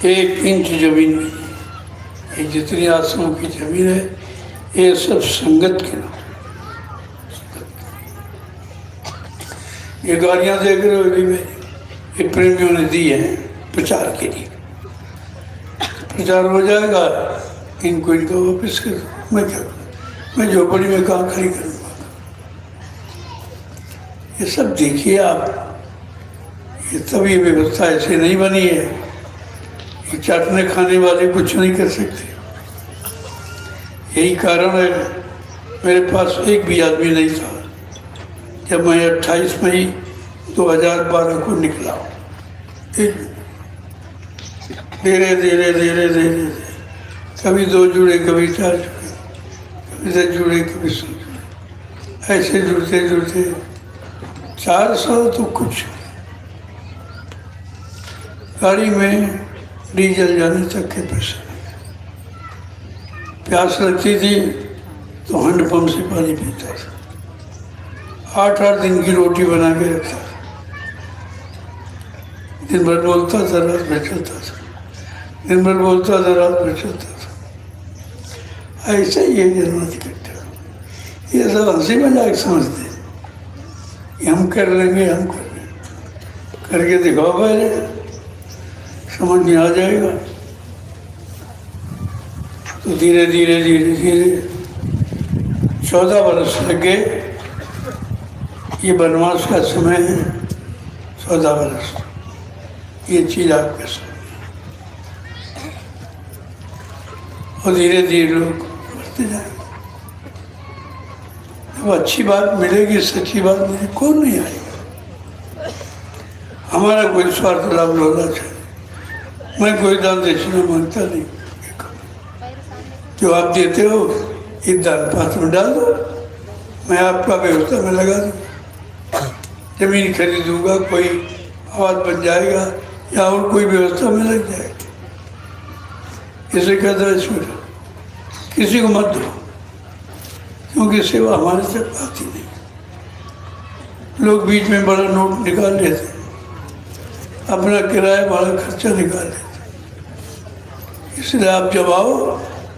1 इंच जमीन नहीं। ये जितनी आश्रमों की जमीन है, ये सब संगत के नाम। ये गाड़ियाँ देख रहे हो अभी में, ये प्रेमियों ने दी है प्रचार के लिए। प्रचार हो जाएगा, इनको वापस कर दो। मैं क्या करूँ? मैं झोपड़ी में कहाँ खड़ी करूँगा? ये सब देखिए आप, ये तब ये व्यवस्था ऐसे नहीं बनी है। ये चाटने खाने वाले कुछ नहीं कर सकते। यही कारण है मेरे पास एक भी आदमी नहीं था जब मैं 28 मई 2012 को निकला। धीरे धीरे धीरे धीरे कभी 2 जुड़े, कभी 4 जुड़े, कभी 10 जुड़े, कभी 100 जुड़े। ऐसे जुड़ते जुड़ते 400 तो कुछ। गाड़ी में डीजल जाने तक के पैसे। प्यास लगती थी तो हैंडपंप से पानी पीता था। 8-8 दिन की रोटी बना के रखता था, दिन भर बोलता था, रात भर चलता था, दिन भर बोलता था, रात भर चलता था। ऐसा ही है जन्नत इकट्ठा। ये सब हंसी मजाक समझते हैं कि हम कर लेंगे, हम कर लेंगे। करके दिखाओ पहले, समझ में आ जाएगा। तो धीरे धीरे धीरे धीरे 14 वर्ष लग गए। ये वनवास का समय है, 14 वर्ष। ये चीज आपके साथ और धीरे धीरे लोग बढ़ते जाएंगे। जब अच्छी बात मिलेगी, सच्ची बात मिलेगी, कौन नहीं आएगा। हमारा कोई स्वार्थ लाभ होना चाहिए। मैं कोई दान दक्षिणा मांगता नहीं। जो आप देते हो एक दान पात्र में डाल दो, मैं आपका व्यवस्था में लगा दूँ। जमीन खरीदूंगा, कोई आवाज बन जाएगा या और कोई व्यवस्था में लग जाएगा। इसे कहता है ईश्वर, किसी को मत दो, क्योंकि सेवा हमारे से आती नहीं। लोग बीच में बड़ा नोट निकाल लेते, अपना किराया भाड़ा खर्चा निकाल लेते। इसलिए आप जब आओ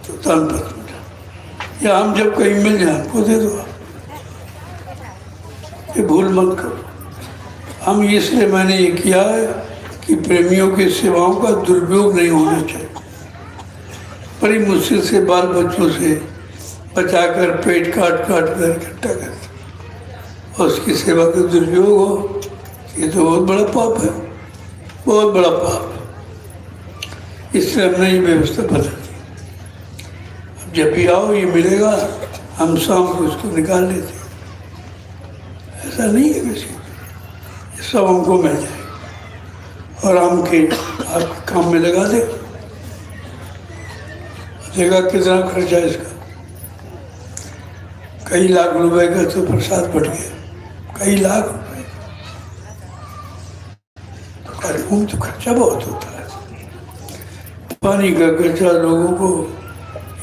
तो दान पत्र मिला, या हम जब कहीं मिल जाए हमको दे दो। ये भूल मत करो। हम इसलिए मैंने ये किया है कि प्रेमियों की सेवाओं का दुरुपयोग नहीं होना चाहिए। बड़ी मुश्किल से बाल बच्चों से बचाकर पेट काट काट कर इकट्ठा करते, और उसकी सेवा का दुरुपयोग हो, ये तो बहुत बड़ा पाप है, बहुत बड़ा पाप। इसलिए हमने ये व्यवस्था बदल दी। अब जब भी आओ ये मिलेगा, हम शाम को उसको निकाल लेते। ऐसा नहीं है किसी, सब हमको मिल जाए और हम के आपके काम में लगा दे। देखा कितना खर्चा इसका, कई लाख रुपए का तो प्रसाद बढ़ गया, कई लाख रुपए। तो कार्यक्रम तो खर्चा बहुत होता है। पानी का खर्चा, लोगों को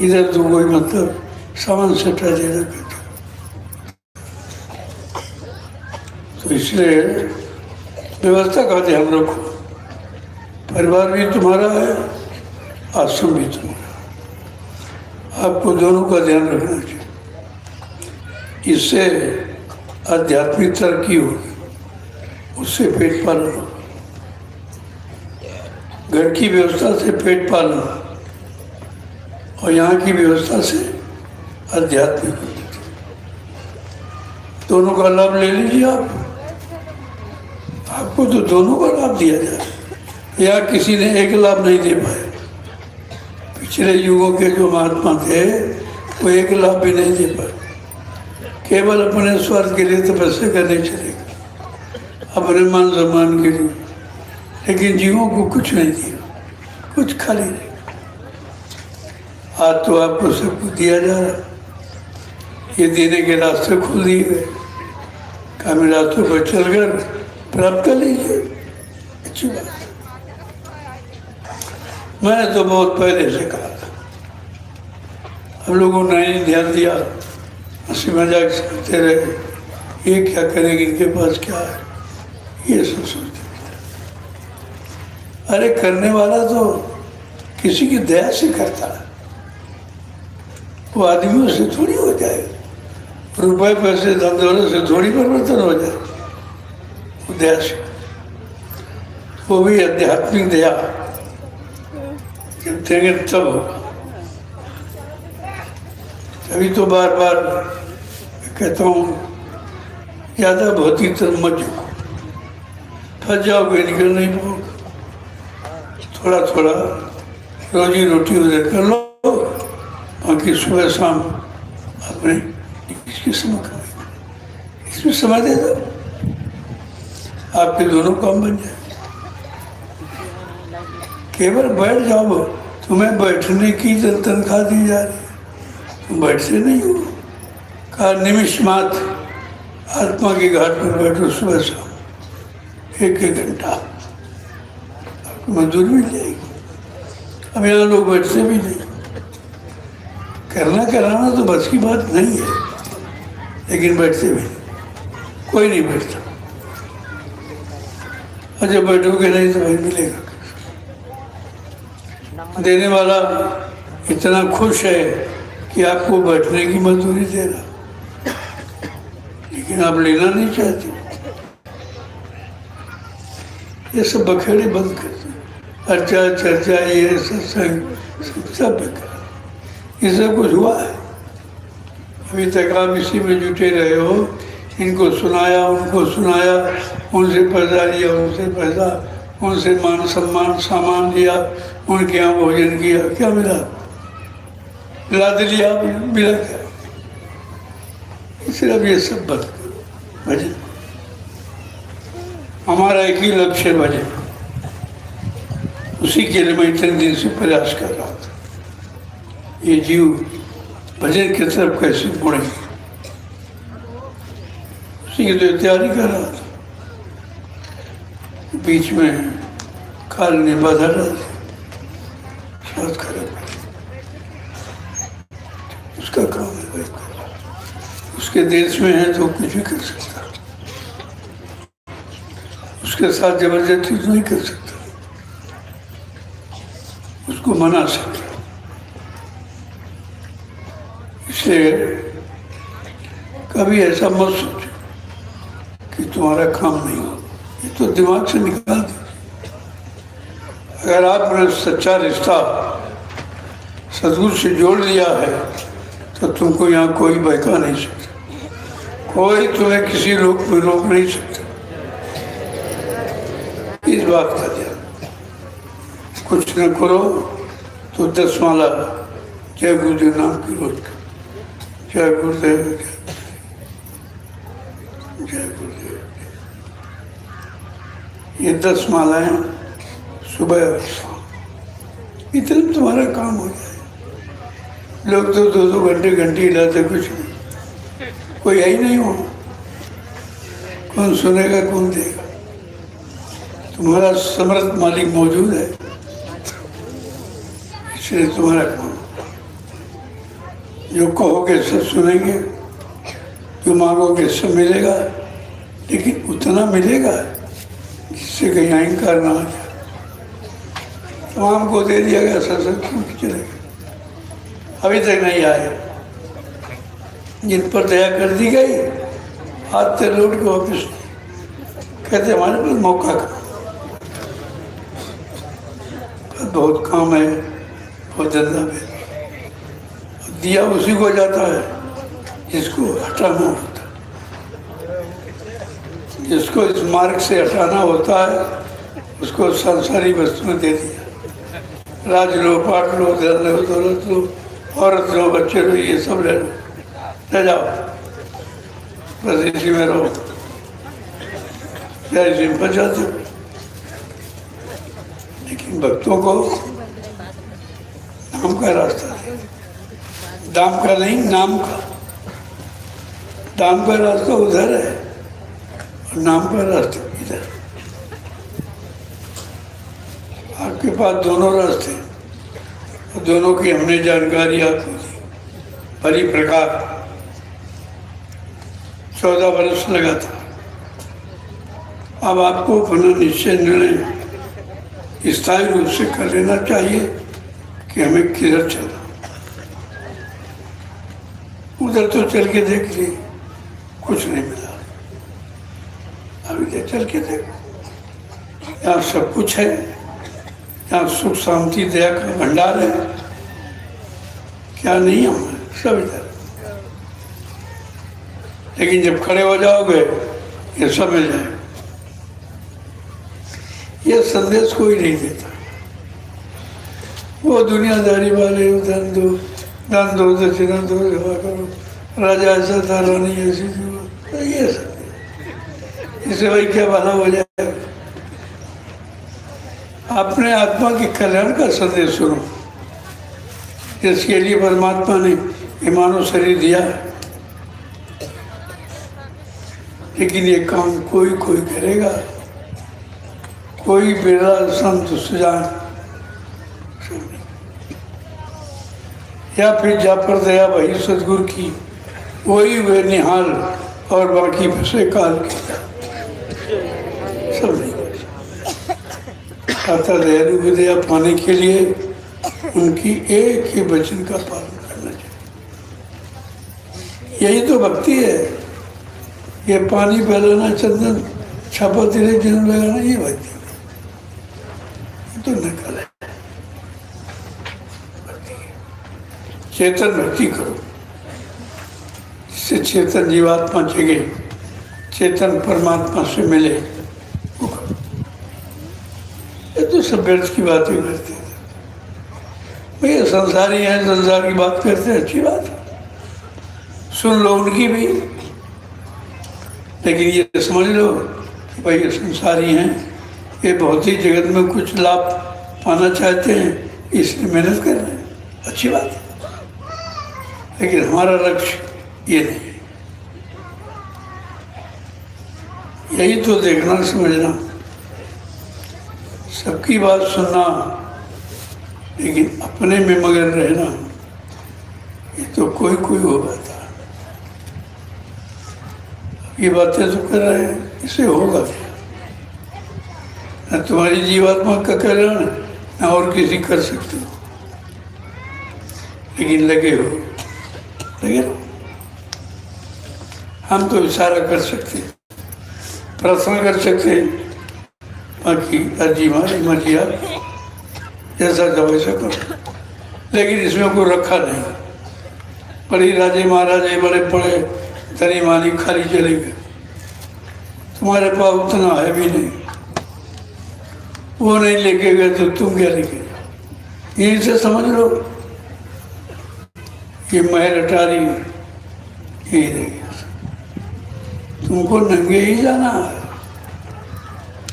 इधर तो कोई मतलब सामान सट्टा देना खर्चा। तो इसलिए व्यवस्था का ध्यान रखो। परिवार भी तुम्हारा है, आश्रम भी तुम्हारा। आपको दोनों का ध्यान रखना चाहिए। इससे आध्यात्मिक तरक्की होगी, उससे पेट पालन होगा। घर की व्यवस्था से पेट पालन और यहाँ की व्यवस्था से आध्यात्मिक होती। दोनों का लाभ ले लीजिए आप। आपको तो दोनों का लाभ दिया जाए, या किसी ने एक लाभ नहीं दे पाए। पिछले युगों के जो महात्मा थे वो एक लाभ भी नहीं दे पाए। केवल अपने स्वार्थ के लिए तपस्या करने चले गए, अपने मान सम्मान के लिए, लेकिन जीवों को कुछ नहीं दिया, कुछ खाली नहीं। आज तो आपको सब कुछ दिया जा रहा, ये देने के रास्ते खुल दिए गए। काम रास्तों पर चलकर प्राप्त कर लीजिए, अच्छी बात। मैंने तो बहुत पहले से कहा था, हम लोगों ने नहीं ध्यान दिया, हंसी मजाक करते रहे, ये क्या करेंगे, इनके पास क्या है, ये सब सोचते। अरे करने वाला तो किसी की दया से करता है, वो आदमियों से थोड़ी हो जाए, रुपए पैसे धन दौलत से थोड़ी परिवर्तन हो जाए, वो दया से। वो भी आध्यात्मिक दया जब देंगे तब होगा। तभी तो बार बार कहता हूँ, ज़्यादा भौतिक तरफ मत जाओ, फंस जाओगे, निकल नहीं पाओगे। थोड़ा थोड़ा रोजी रोटी उधर कर लो, बाकी सुबह शाम अपने इसकी समय करें, इसमें समय दे दो, आपके दोनों काम बन जाए। केवल बैठ जाओ, तुम्हें बैठने की तनख्वाह दी जा रही है, तुम बैठते नहीं हो। कहा निमिष मात्र आत्मा के घाट पर बैठो, सुबह शाम 1-1 घंटा, आपको मजदूरी मिल जाएगी। अब यहाँ लोग बैठते भी नहीं, करना कराना तो बस की बात नहीं है, लेकिन बैठते भी नहीं, कोई नहीं बैठता। और जब बैठोगे नहीं तो भाई मिलेगा। देने वाला इतना खुश है कि आपको बैठने की मजदूरी दे रहा, लेकिन आप लेना नहीं चाहते। ये सब बखेड़े बंद कर दो। अच्छा चर्चा ये सत्संग सब बेकार, ये सब कुछ हुआ है। अभी तक आप इसी में जुटे रहे हो, इनको सुनाया उनको सुनाया, उनसे पैसा लिया उनसे पैसा, उनसे मान सम्मान सामान लिया, उनके यहाँ भोजन किया, क्या मिला? लाद लिया, मिला क्या? इसलिए अब ये सब बंद करो। भजन हमारा एक ही लक्ष्य है, भजन। उसी के लिए मैं इतने दिन से प्रयास कर रहा था, ये जीव भजन की तरफ कैसे मुड़े, उसी की तो तैयारी कर रहा था। बीच में काल ने बाधा डाल दी, शायद खराब उसका काम है भाई, उसके देश में है तो कुछ भी कर सकता, उसके साथ जबरदस्ती तो नहीं कर सकता, उसको मना सकता। इसलिए कभी ऐसा मत सोचो कि तुम्हारा काम नहीं हो, ये तो दिमाग से निकाल दो। अगर आपने सच्चा रिश्ता सदगुरु से जोड़ लिया है तो तुमको यहाँ कोई बहका नहीं सकता, कोई तुम्हें किसी रूप में रोक नहीं सकता। इस बात का ध्यान, कुछ न करो तो 10 माला जय गुरुदेव नाम की रोज करो, जय गुरुदेव जय गुरुदेव। ये 10 मालाएं सुबह और शाम, इतना तुम्हारा काम हो जाए। लोग तो 2-2 घंटे हिलाते, कुछ नहीं, कोई है ही नहीं हो, कौन सुनेगा कौन देगा? तुम्हारा समर्थ मालिक मौजूद है, इसलिए तुम्हारा काम। जो कहोगे सब सुनेंगे, जो मांगोगे सब मिलेगा, लेकिन उतना मिलेगा जिससे कहीं अहंकार ना आ जाए। तमाम को दे दिया गया, सत्संग क्यों चलेगा? अभी तक नहीं आए, जिन पर दया कर दी गई हाथ से लौट के वापिस कहते हमारे पास मौका का बहुत काम है, बहुत धंधा है। दिया उसी को जाता है जिसको हटाना होता है, जिसको इस मार्ग से हटाना होता है उसको संसारी वस्तुएं दे दिया। राज लो, पाट लो, धन लो, दौलत लो, औरत लो, बच्चे लो, ये सब ले लो, ले जाओ, बस इसी में रहो, या इसी में फंस जाते हो। लेकिन भक्तों को नाम का रास्ता है, दाम का नहीं, नाम का। दाम का रास्ता उधर है और नाम का रास्ता इधर। आपके पास दोनों रास्ते, और दोनों की हमने जानकारी आपको दी भली प्रकार। 14 वर्ष लगा था। अब आपको अपना निश्चय निर्णय स्थायी रूप से कर लेना चाहिए कि हमें किधर चलना। उधर तो चल के देख लिए, कुछ नहीं मिला। अभी इधर चल के देखो, यहाँ सब कुछ है, यहाँ सुख शांति दया का भंडार है। क्या नहीं हमारे सब इधर, लेकिन जब खड़े हो जाओगे ये सब मिल जाएगा। ये संदेश कोई नहीं देता। वो दुनियादारी वाले धन दो, दक्षिणा दो, सेवा करो, राजा ऐसा था, रानी ऐसी थी, ये सब इससे भाई क्या भला हो जाएगा? अपने आत्मा के कल्याण का संदेश सुनो, जिसके लिए परमात्मा ने ये मानव शरीर दिया है। लेकिन ये काम कोई कोई करेगा, कोई बिरला संत सुजान। या फिर जा पर दया वही सदगुरु की, वही वे निहाल और बाकी फंसे काल की। सब नहीं आता दयालु विदया पाने के लिए उनकी एक ही वचन का पालन करना चाहिए। यही तो भक्ति है। ये पानी पिलाना, चंदन छापा तेरे जन्म लगाना, ये भक्ति तो नकल है। चेतन भक्ति करो, जिससे चेतन जीवात्मा जगे, चेतन परमात्मा से मिले, वो करो। ये तो सब व्यर्थ की बातें करते हैं भैया। संसारी हैं, संसार की बात करते हैं, अच्छी बात है, सुन लो उनकी भी, लेकिन ये समझ लो कि भाई ये संसारी हैं, ये भौतिक जगत में कुछ लाभ पाना चाहते हैं, इसलिए मेहनत कर रहे हैं, अच्छी बात है, लेकिन हमारा लक्ष्य ये नहीं है। यही तो देखना, समझना, सबकी बात सुनना, लेकिन अपने में मगन रहना, ये तो कोई कोई हो पाता। ये बातें तो कर रहे हैं, इससे होगा क्या? न तुम्हारी जीवात्मा का कल्याण न और किसी कर सकते हो, लेकिन लगे हो, लगे रहो। हम तो इशारा कर सकते हैं, प्रार्थना कर सकते हैं, बाकी अर्जी हमारी मर्जी आप जैसा जब वैसा करो, लेकिन इसमें कोई रखा नहीं। बड़ी राजे महाराजे बड़े पड़े धनी मानी खाली चले गए, तुम्हारे पास उतना है भी नहीं, वो नहीं लेके गए तो तुम क्या लेके जाओ? यहीं से समझ लो ये महल अटारी यही रहेगी, तुमको नंगे ही जाना है।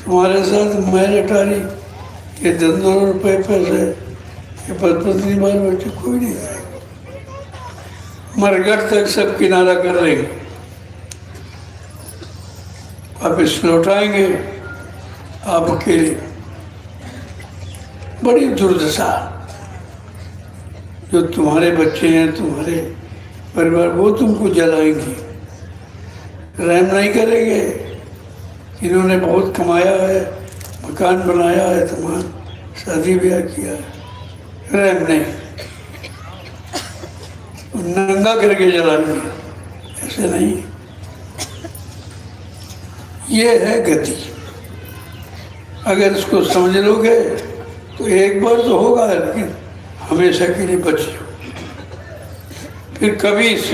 तुम्हारे साथ महल अटारी ये 10 रुपये पैसे, ये 15 बार बच्चे कोई नहीं आएगा। मरघट तक सब किनारा कर लेंगे, वापिस लौटाएंगे आप अकेले। बड़ी दुर्दशा। जो तुम्हारे बच्चे हैं, तुम्हारे परिवार, वो तुमको जलाएंगे, रहम नहीं करेंगे। इन्होंने बहुत कमाया है, मकान बनाया है, तमाम शादी ब्याह किया है, रहम नहीं, नंगा करके जलाएंगे, ऐसे नहीं। ये है गति। अगर इसको समझ लोगे तो एक बार तो होगा, लेकिन हमेशा के लिए बच जाओ, फिर कभी इस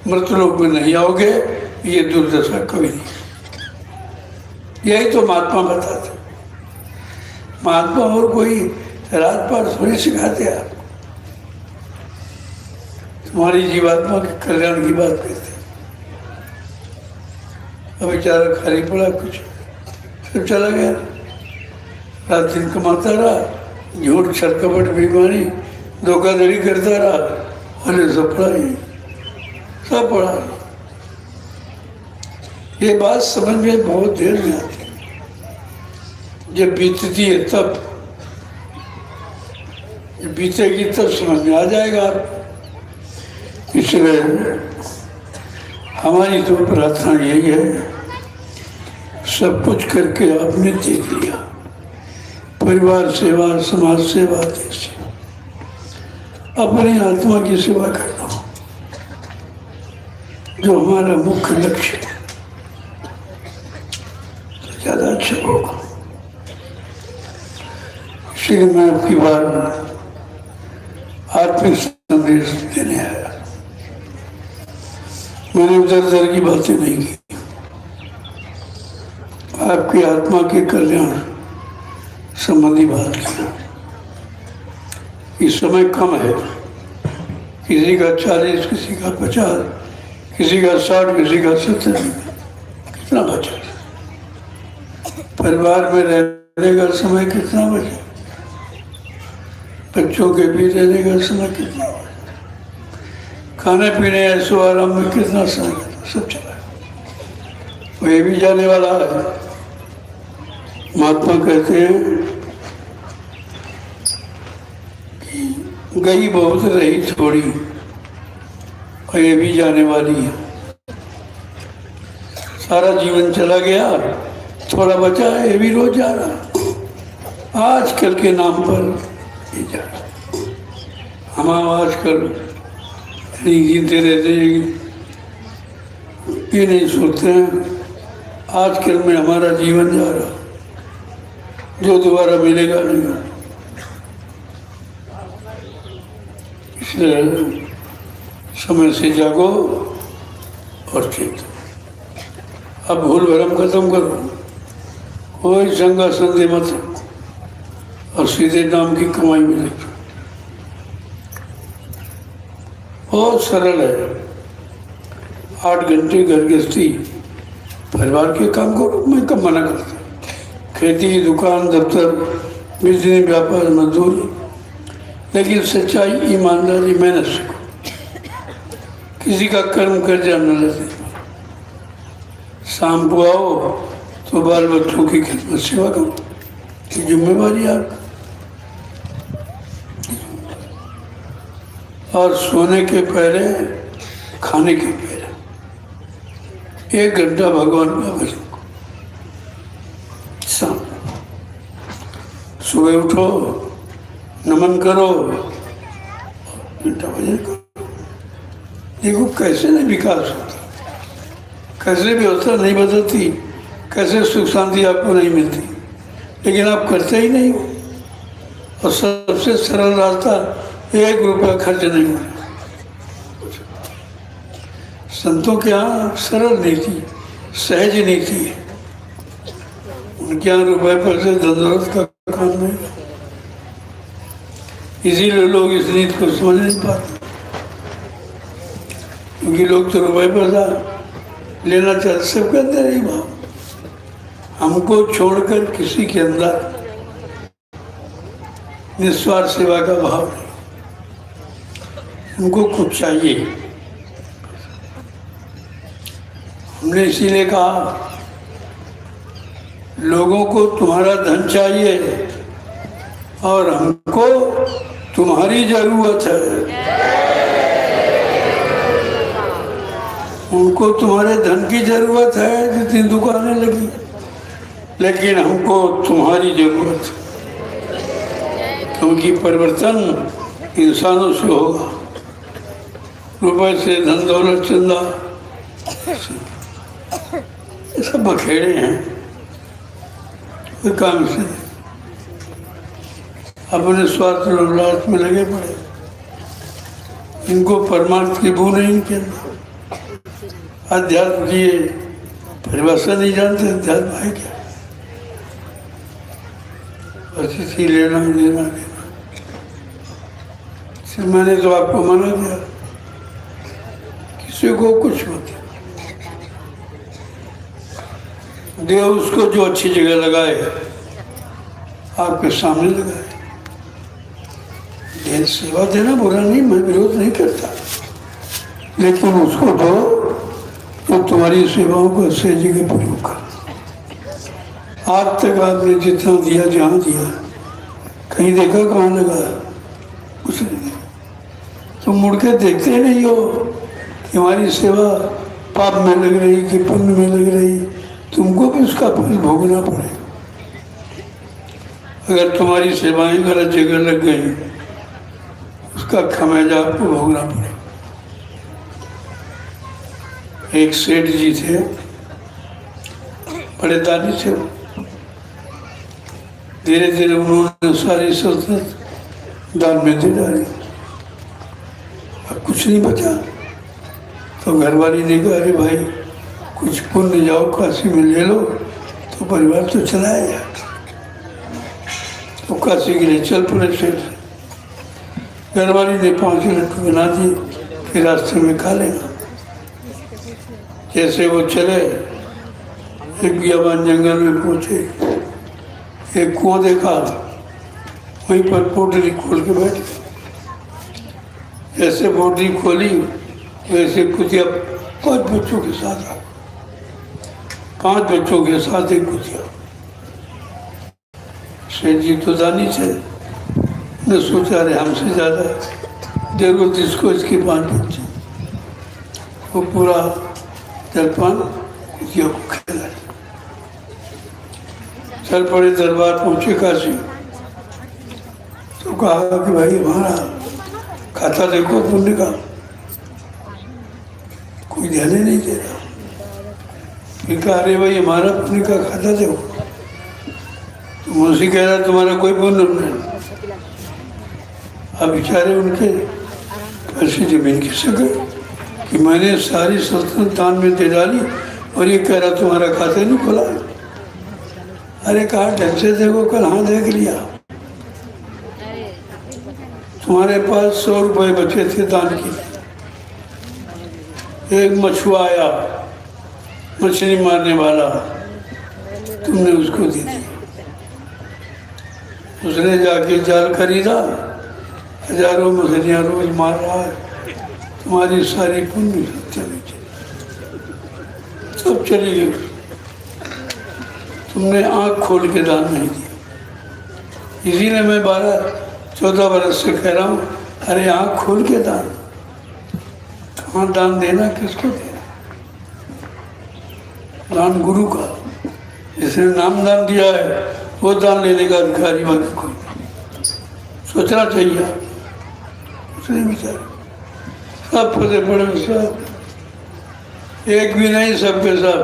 मृतलोक में नहीं आओगे। ये दुर्दशा कभी नहीं। यही तो महात्मा बताते। महात्मा और कोई राजपाट थोड़ी सिखाते आप, तुम्हारी जीवात्मा के कल्याण की बात करते। अब बेचारा खाली पड़ा, कुछ फिर चला गया, रात दिन कमाता रहा, झूठ छरकपट बेईमानी धोखाधड़ी करता रहा, अरे सब पड़ा, सब पड़ा। ये बात समझ में बहुत देर में आती है, जब बीतती है तब, जब बीतेगी तब समझ में आ जाएगा आप। इसलिए हमारी तो प्रार्थना यही है, सब कुछ करके आपने देख लिया, परिवार सेवा, समाज सेवा, देश सेवा, अपनी आत्मा की सेवा करना जो हमारा मुख्य लक्ष्य है, तो ज़्यादा अच्छा होगा। इसलिए मैं आपकी बार आत्मिक संदेश देने आया। मैंने उधर उधर की बातें नहीं की, आपकी आत्मा के कल्याण संबंधी बात की। इस समय कम है, किसी का 40, किसी का 50, किसी का 60, किसी का 70, कितना बचा? परिवार में रहने का समय कितना बचा? बच्चों के भी रहने का समय कितना बचा? खाने पीने ऐसो आराम में कितना समय? सब चला, वो ये भी जाने वाला है। महात्मा कहते हैं कि गई बहुत रही थोड़ी, और ये भी जाने वाली है। सारा जीवन चला गया, थोड़ा बचा, ये भी रोज जा रहा। आजकल के नाम पर ये जा रहा। हम आजकल गिनते रहते हैं, ये नहीं सोचते हैं आजकल में हमारा जीवन जा रहा, जो दोबारा मिलेगा नहीं। इसलिए समय से जागो और चेतो। अब भूल भरम खत्म करो, कोई संगा संदेह मत, और सीधे नाम की कमाई में लग। बहुत सरल है। 8 घंटे घर गृहस्थी परिवार के काम को मैं कब मना करता। खेती, दुकान, दफ्तर, बिजनेस, व्यापार, मजदूरी, लेकिन सच्चाई, ईमानदारी, मेहनत सीखो। किसी का कर्म कर जाना लेते। शाम को आओ तो बाल बच्चों की खिदमत सेवा करो, ये जिम्मेवारी आप। और सोने के पहले, खाने के पहले 1 घंटा भगवान का भजन करो। शाम सुबह उठो, नमन करो, घंटा भजन करो। देखो कैसे नहीं विकास होता, कैसे व्यवस्था नहीं बदलती, कैसे सुख शांति आपको नहीं मिलती, लेकिन आप करते ही नहीं हो। और सबसे सरल रास्ता, 1 रुपया खर्च नहीं होना। संतों के यहाँ सरल नीति, सहज नीति है। उनके यहाँ रुपये पर से धन का काम नहीं। इसीलिए लोग इस नीति को समझ नहीं पाते, क्योंकि लोग तो रुपये पर लेना चाहते। सबके अंदर यही भाव, हमको छोड़कर किसी के अंदर निस्वार्थ सेवा का भाव नहीं। उनको कुछ चाहिए। हमने इसीलिए कहा, लोगों को तुम्हारा धन चाहिए और हमको तुम्हारी जरूरत है। उनको तुम्हारे धन की जरूरत है, जितनी दुकानें लगी, लेकिन हमको तुम्हारी जरूरत है, क्योंकि परिवर्तन इंसानों से होगा। रुपए से, धन दौलत, चंदा, ये सब बखेड़े हैं, कोई काम से अपने स्वार्थ और लालच में लगे पड़े। इनको परमार्थ की बू नहीं इनके अंदर। अध्यात्म की परिभाषा नहीं जानते, अध्यात्म है क्या? बस इसी लेना देना देना। मैंने तो आपको मना किया, किसी को कुछ मत दे। उसको जो अच्छी जगह लगाए, आपके सामने लगाए। देन सेवा देना बुरा नहीं, मैं विरोध नहीं करता, लेकिन उसको दो तो तुम्हारी सेवाओं को अच्छी जगह प्रयोग कर। आज तक आपने जितना दिया, जहाँ दिया, कहीं देखा कहाँ लगा? कुछ नहीं। तुम मुड़ के देखते नहीं हो कि हमारी सेवा पाप में लग रही कि पुण्य में लग रही। तुमको भी उसका फल भोगना पड़ेगा। अगर तुम्हारी सेवाएं गलत जगह लग गई, उसका खमियाजा आपको भोगना पड़ेगा। एक सेठ जी थे, बड़े दानी थे। धीरे धीरे उन्होंने सारी सल्तनत दान में दे डाली। अब कुछ नहीं बचा, तो घरवाली ने कहा, अरे भाई कुछ पुण्य जाओ काशी में ले लो, तो परिवार तो चलाया जाए। तो काशी के लिए चल पड़े सेठ। घरवाली ने 5 लड्डू बना दिए कि रास्ते में खा लेगा। जैसे वो चले, एक बियाबान जंगल में पहुंचे, एक कुआं देखा, वहीं पर पोटली खोल के बैठ गए। जैसे पोटली खोली, वैसे कुतिया 5 बच्चों के साथ आ, 5 बच्चों के साथ एक कुतिया। सेठ जी तो दानी थे, ने सोचा अरे हमसे ज़्यादा जरूरत इसको, इसकी पान बच्चे वो पूरा जलपान कुतिया को खेला। चल पड़े दरबार पहुँचे काशी, तो कहा कि भाई हमारा खाता देखो पुण्य का, कोई ध्यान ही नहीं दे रहा। फिर कहा अरे भाई हमारा पुण्य का खाता देखो, तो मुंशी कह रहा तुम्हारा कोई पुण्य नहीं। अब बेचारे उनके ऐसी जमीन खिसक गई कि मैंने सारी सल्तनत दान में दे डाली और ये कह रहा तुम्हारा खाता नहीं खुला। अरे कहा ढंग से देखो, कल हाँ देख लिया, तुम्हारे पास 100 रुपये बचे थे दान के। एक मछुआ आया मछली मारने वाला, तुमने उसको दे दिया। उसने जाके जाल खरीदा, हजारों मछलियाँ रोज मार रहा है, तुम्हारी सारी पुण्य सब चली गई। तुमने आँख खोल के दान नहीं दिया। इसीलिए मैं 12-14 बरस से कह रहा हूँ, अरे आँख खोल के दान, कहाँ दान देना, किसको देना? दान गुरु का, जिसने नाम दान दिया है वो दान लेने का अधिकारी वाले को सोचना चाहिए। उसने बेचारे सब फंसे पड़े, सब एक भी नहीं, सबके सब।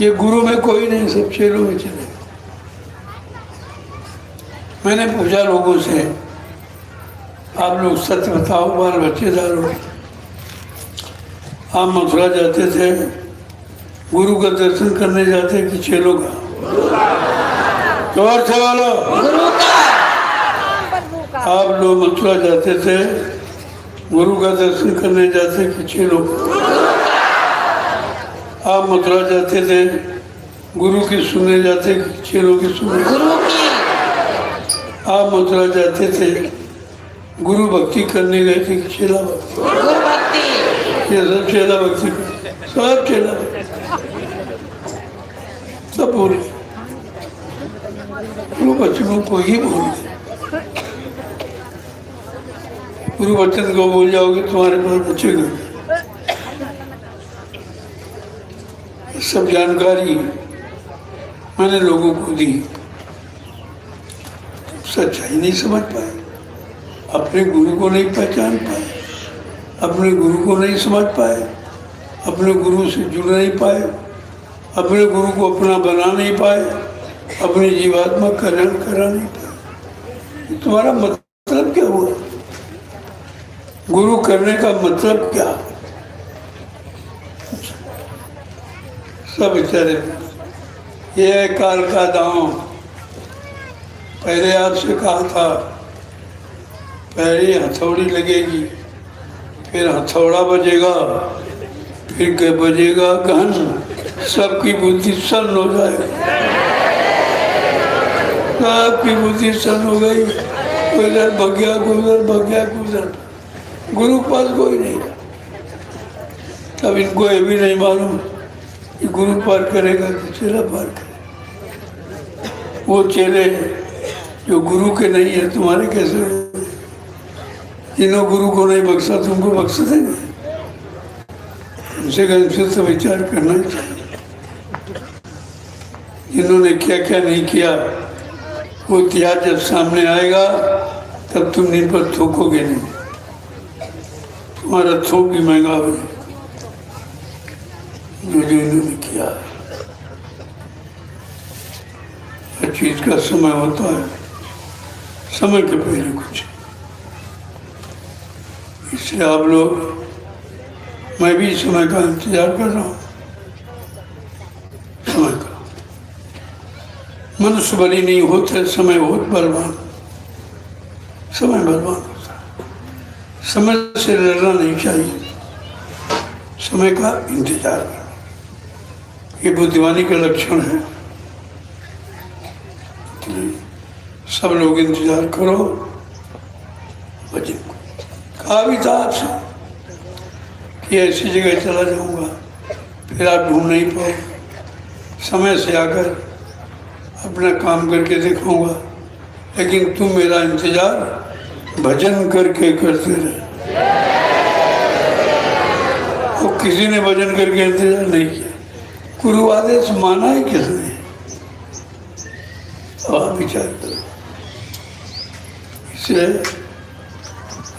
ये गुरु में कोई नहीं, सब चेलों में चले। मैंने पूछा लोगों से, आप लोग सच बताओ, बाल बच्चेदार हो, आप मथुरा जाते थे, गुरु का दर्शन करने जाते कि चेलों का? जोर से बोलो। आप लोग मथुरा जाते थे, गुरु का दर्शन करने जाते कि चेलों का? आप मथुरा जाते थे, गुरु की सुनने जाते कि चेलों की सुनने? आप मथुरा जाते थे, गुरु भक्ति करने गए थे कि चेला भक्ति? ये सब चेला भक्ति, सब चेला सब बोल, गुरु बच्चों को ही बोल। गुरु बच्चन को बोल जाओगे तुम्हारे पास बच्चे को सब जानकारी मैंने लोगों को दी, सच्चाई नहीं समझ पाए, अपने गुरु को नहीं पहचान पाए, अपने गुरु को नहीं समझ पाए, अपने गुरु से जुड़ नहीं पाए, अपने गुरु को अपना बना नहीं पाए, अपनी जीवात्मा कल्याण करा नहीं पाए। तुम्हारा मतलब क्या हुआ? गुरु करने का मतलब क्या? सब बेचारे, ये है काल का दांव। पहले आपसे कहा था, पहले हथौड़ी लगेगी, फिर हथौड़ा बजेगा, फिर बजेगा गहन, सबकी बुद्धि सन्न हो जाएगी। सबकी बुद्धि सन्न हो गई, कोई इधर भग गया, कोई उधर भग गया, कोई उधर। गुरु के पास कोई नहीं। अब इनको ये भी नहीं मालूम कि गुरु पार करेगा कि चेला पार करेगा। वो चेले जो गुरु के नहीं है, तुम्हारे कैसे होंगे? जिन्होंने गुरु को नहीं बख्शा, तुमको बख्श देंगे? उनसे तो विचार करना चाहिए। जिन्होंने क्या क्या नहीं किया, वो इतिहास जब सामने आएगा तब तुम इन पर थूकोगे नहीं, तुम्हारा थोक भी महंगा हो जो इन्होंने किया। हर चीज का समय होता है, समय के पहले कुछ। इसलिए आप लोग, मैं भी समय का इंतजार कर रहा हूँ। समय का मनुष्य बलि नहीं होते, समय बहुत बलवान, समय बलवान होता है। समय से लड़ना नहीं चाहिए, समय का इंतजार करना, ये बुद्धिमानी का लक्षण है। सब लोग इंतजार करो। भजन कहा भी था आपसे कि ऐसी जगह चला जाऊंगा, फिर आप ढूंढ नहीं पाओ। समय से आकर अपना काम करके दिखाऊंगा, लेकिन तुम मेरा इंतजार भजन करके करते रहे। वो किसी ने भजन करके इंतजार नहीं किया, गुरु आदेश माना है किसने? अब आप विचार करो। इसलिए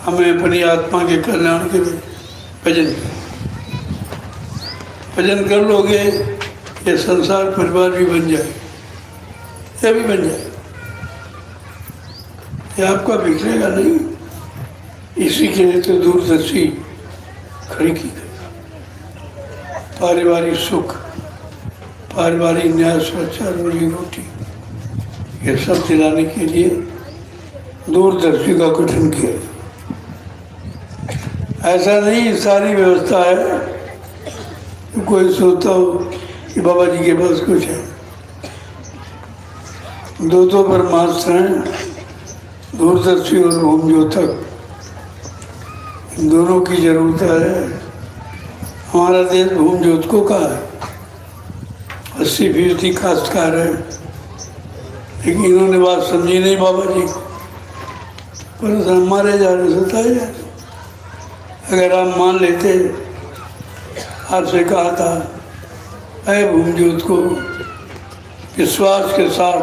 हमें अपनी आत्मा के कल्याण के लिए भजन कर लोगे, ये संसार परिवार भी बन जाए, ये भी बन जाए, ये आपका बिखरेगा नहीं। इसी के लिए तो दूरदर्शी खड़ी की गई। पारिवारिक सुख, पारिवारिक न्याय, सुरक्षा, रोजी रोटी, ये सब दिलाने के लिए दूरदर्शी का गठन किया। ऐसा नहीं सारी व्यवस्था है, कोई सोचता हो कि बाबा जी के पास कुछ है। दो परमास्त्र हैं, दूरदर्शी और होम ज्योतक, इन दोनों की जरूरत है। हमारा देश भूम ज्योतकों का है, 80% काश्तकार है, लेकिन इन्होंने बात समझी नहीं बाबा जी, पर हमारे जाने से बताया जाए। अगर आप मान लेते, आपसे कहा था अरे भूम ज्योतको विश्वास के साथ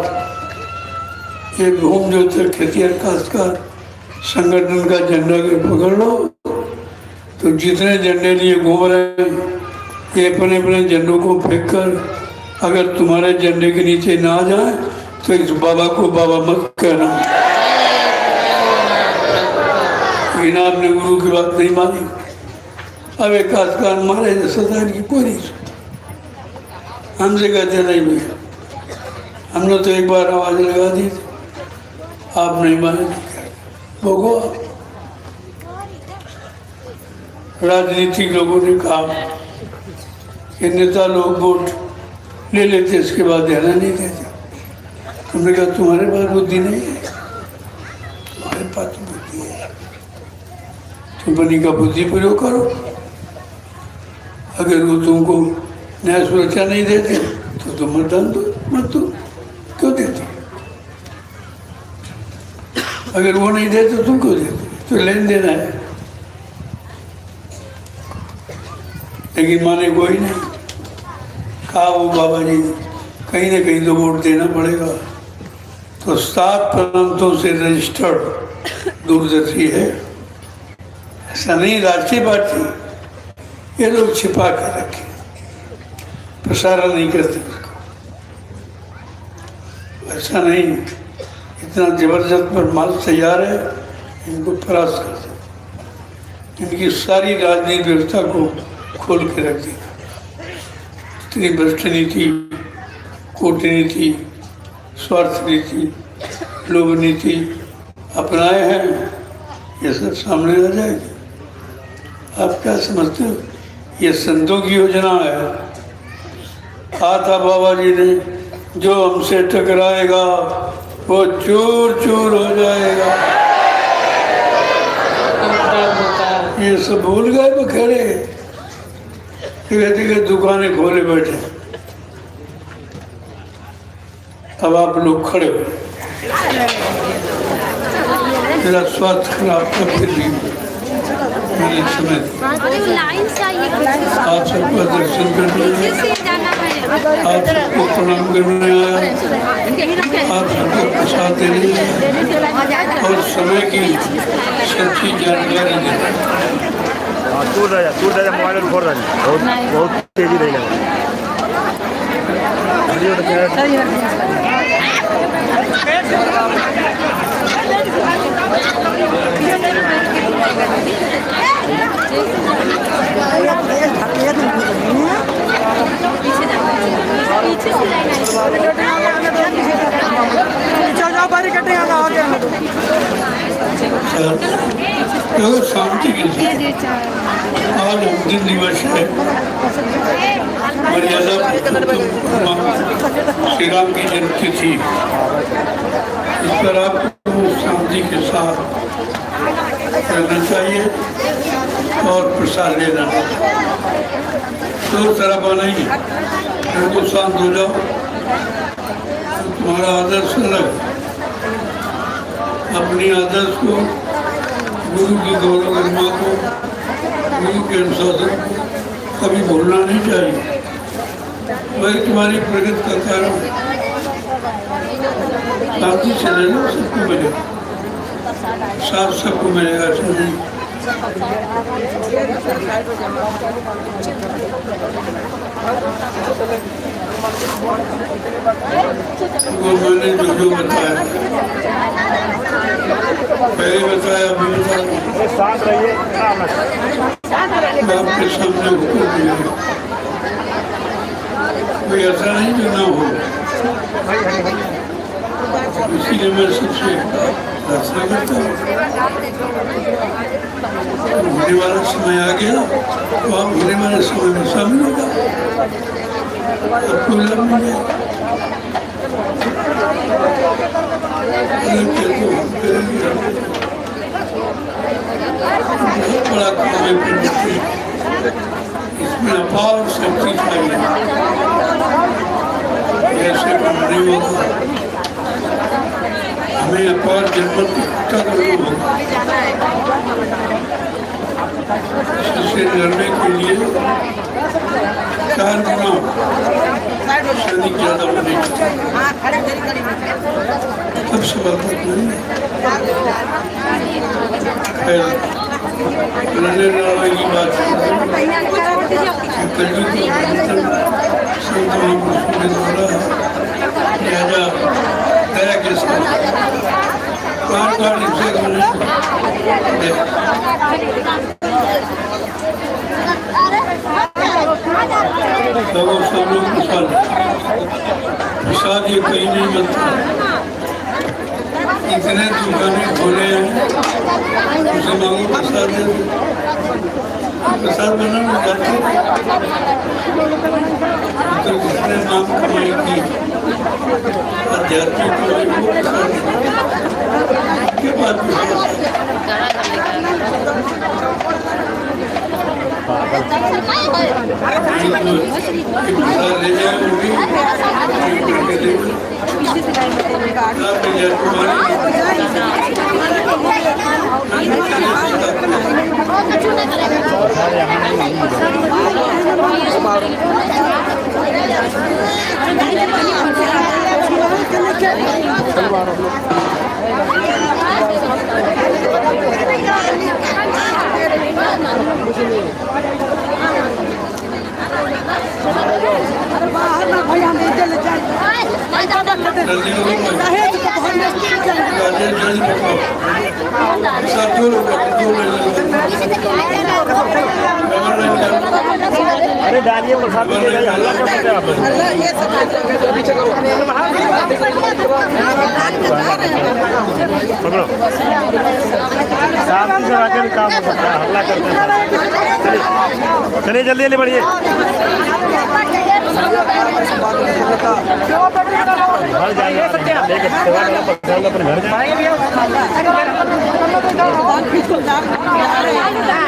ये भूम ज्योतक खेतिहर काश्तकार संगठन का झंडा के पकड़ लो, तो जितने झंडे लिए घूम रहे हैं ये अपने अपने झंडों को फेंक कर अगर तुम्हारे झंडे के नीचे ना आ जाए तो इस बाबा को बाबा मत कहना। लेकिन आपने गुरु की बात नहीं मानी। अब एक काश्तकार मारे सदा की कोई नहीं हमसे कहते नहीं भैया, हमने तो एक बार आवाज लगा दी थी, आप नहीं माने, भोगो। राजनीतिक लोगों ने कहा कि नेता लोग वोट ले लेते, इसके बाद देना नहीं देते। तुमने कहा तुम्हारे पास बुद्धि नहीं है, तुम्हारे पास बुद्धि है, तुम बनी का बुद्धि प्रयोग करो। अगर वो तुमको न्याय सुरक्षा नहीं देते तो तुम मतदान दो, मत दो, क्यों देते? अगर वो नहीं देते तो तुम क्यों देते? तो लेन देना है। लेकिन माने कोई नहीं। कहा वो बाबा जी कहीं ना कहीं तो वोट देना पड़ेगा, तो 7 प्रांतों से रजिस्टर्ड दूरदर्शी है। ऐसा नहीं राष्ट्रीय पार्टी, ये लोग छिपा कर रखे, प्रसारण नहीं करते उसको। ऐसा नहीं, इतना जबरदस्त पर माल तैयार है, इनको परास्त कर दो। इनकी सारी राजनीतिक व्यवस्था को खोल के रख दी। इतनी भ्रष्ट नीति, कूटनीति, स्वार्थ नीति, लोभ नीति अपनाए हैं, ये सब सामने आ जाएगी। आप क्या समझते हो? ये संतों की योजना है। कहा था बाबा जी ने, जो हमसे टकराएगा वो चूर चूर हो जाएगा। ये सब भूल गए बखेड़े, धीरे दुकानें खोले बैठे। अब आप लोग खड़े हो, मेरा स्वास्थ्य खराब था, फिर भी मैंने समय आप सबका दर्शन करने, आप सबको प्रणाम करने आया, आप सबको प्रसाद देने और समय की सच्ची जानकारी देने। दूर रह मोबाइल फोड़ रहा है, बहुत तेजी नहीं लगा। शांति के साथ आज दिन दिवस है, मर्यादा श्री राम की जयंती थी। इस पर आपको शांति के साथ रहना चाहिए और प्रसाद लेना। तो तरफ नहीं, बिल्कुल शांत हो जाओ, तुम्हारा आदर्श अलग, अपनी आदर्श को, गुरु की गौरव गरिमा को, गुरु के अनुशासन को कभी भूलना नहीं चाहिए। वही तुम्हारी प्रगति का कारण है। शांति से रहना, सबको मिलेगा, साथ सबको मिलेगा। चाहिए वो मैंने जो बताया, पहले बताया, अभी बताया, शांत रहिए। मैं आपके सामने उत्तर दिया। कोई ऐसा नहीं जो ना हो, इसीलिए मैं सबसे प्रार्थना करता हूँ। होने वाला समय आ गया तो आप होने वाले समय में शामिल होगा, आपको लाभ मिलेगा। बड़ा काम है, इसमें अपार शक्ति चाहिए, ऐसे नहीं होगा। हमें अपार जन्मत की इच्छा करना होगा। इससे लड़ने के लिए 4 गुना सैनिक ज्यादा होने तब से बात नहीं है। लड़ने लड़ाई की बात लिहाजा दया के साथ बार हिंसा करने सब लोग खुशहाल, प्रसाद ये कहीं नहीं बनता। इतने दुकानें खोले हैं, उसे मांगो प्रसाद दे दो, प्रसाद बनाना चाहते तो जिसने नाम कमाई की, आध्यात्मिक कमाई को प्रसाद के बाद ले जाएंगे अरे डालिए प्रसाद हल्ला कर सकते आप। पकड़ो, शांति से आकर काम हो सकता है, हल्ला करते हैं। चलिए जल्दी जल्दी बढ़िए। घर जाएंगे अपने घर जाएंगे।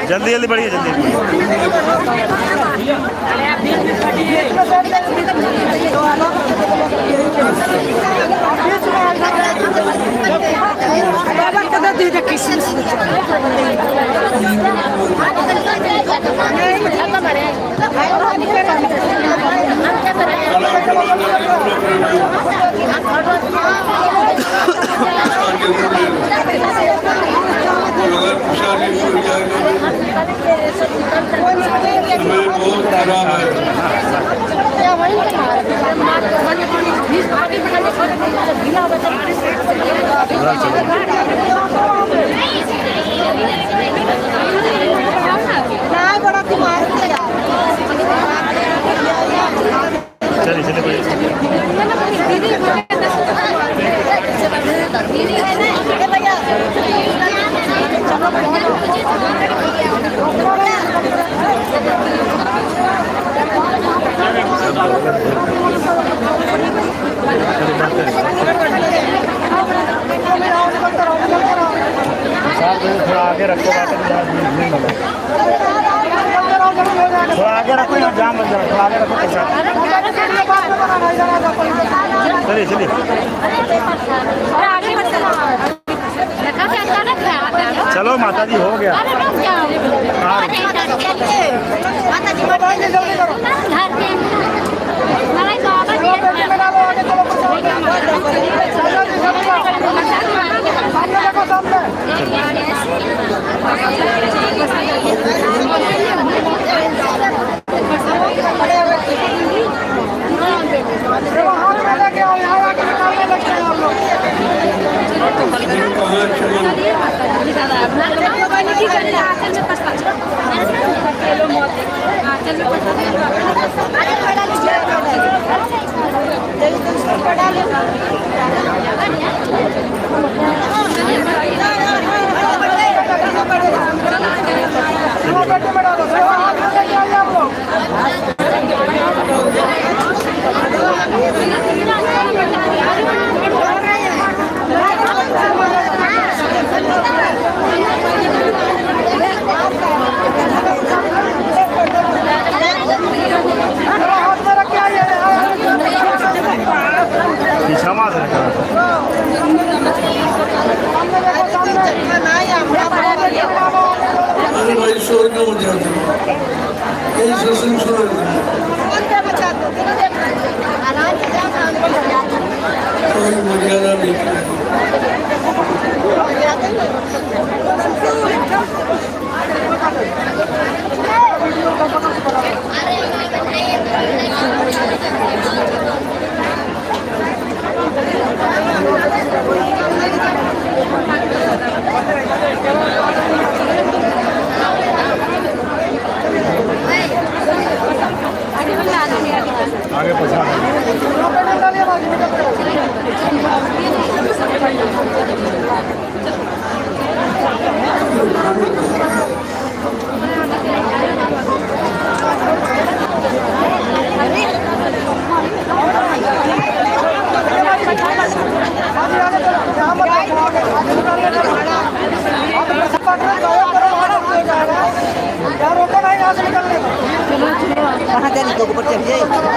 जल्दी जल्दी बढ़िए, जल्दी थोड़ा आगे रखो, थोड़ा आगे रखो, यहाँ जाम लग जाए, थोड़ा आगे रखो। चलिए चलिए चलो माता जी हो गया। आगे पछा कहाँ जाने तो ऊपर चढ़ जाए।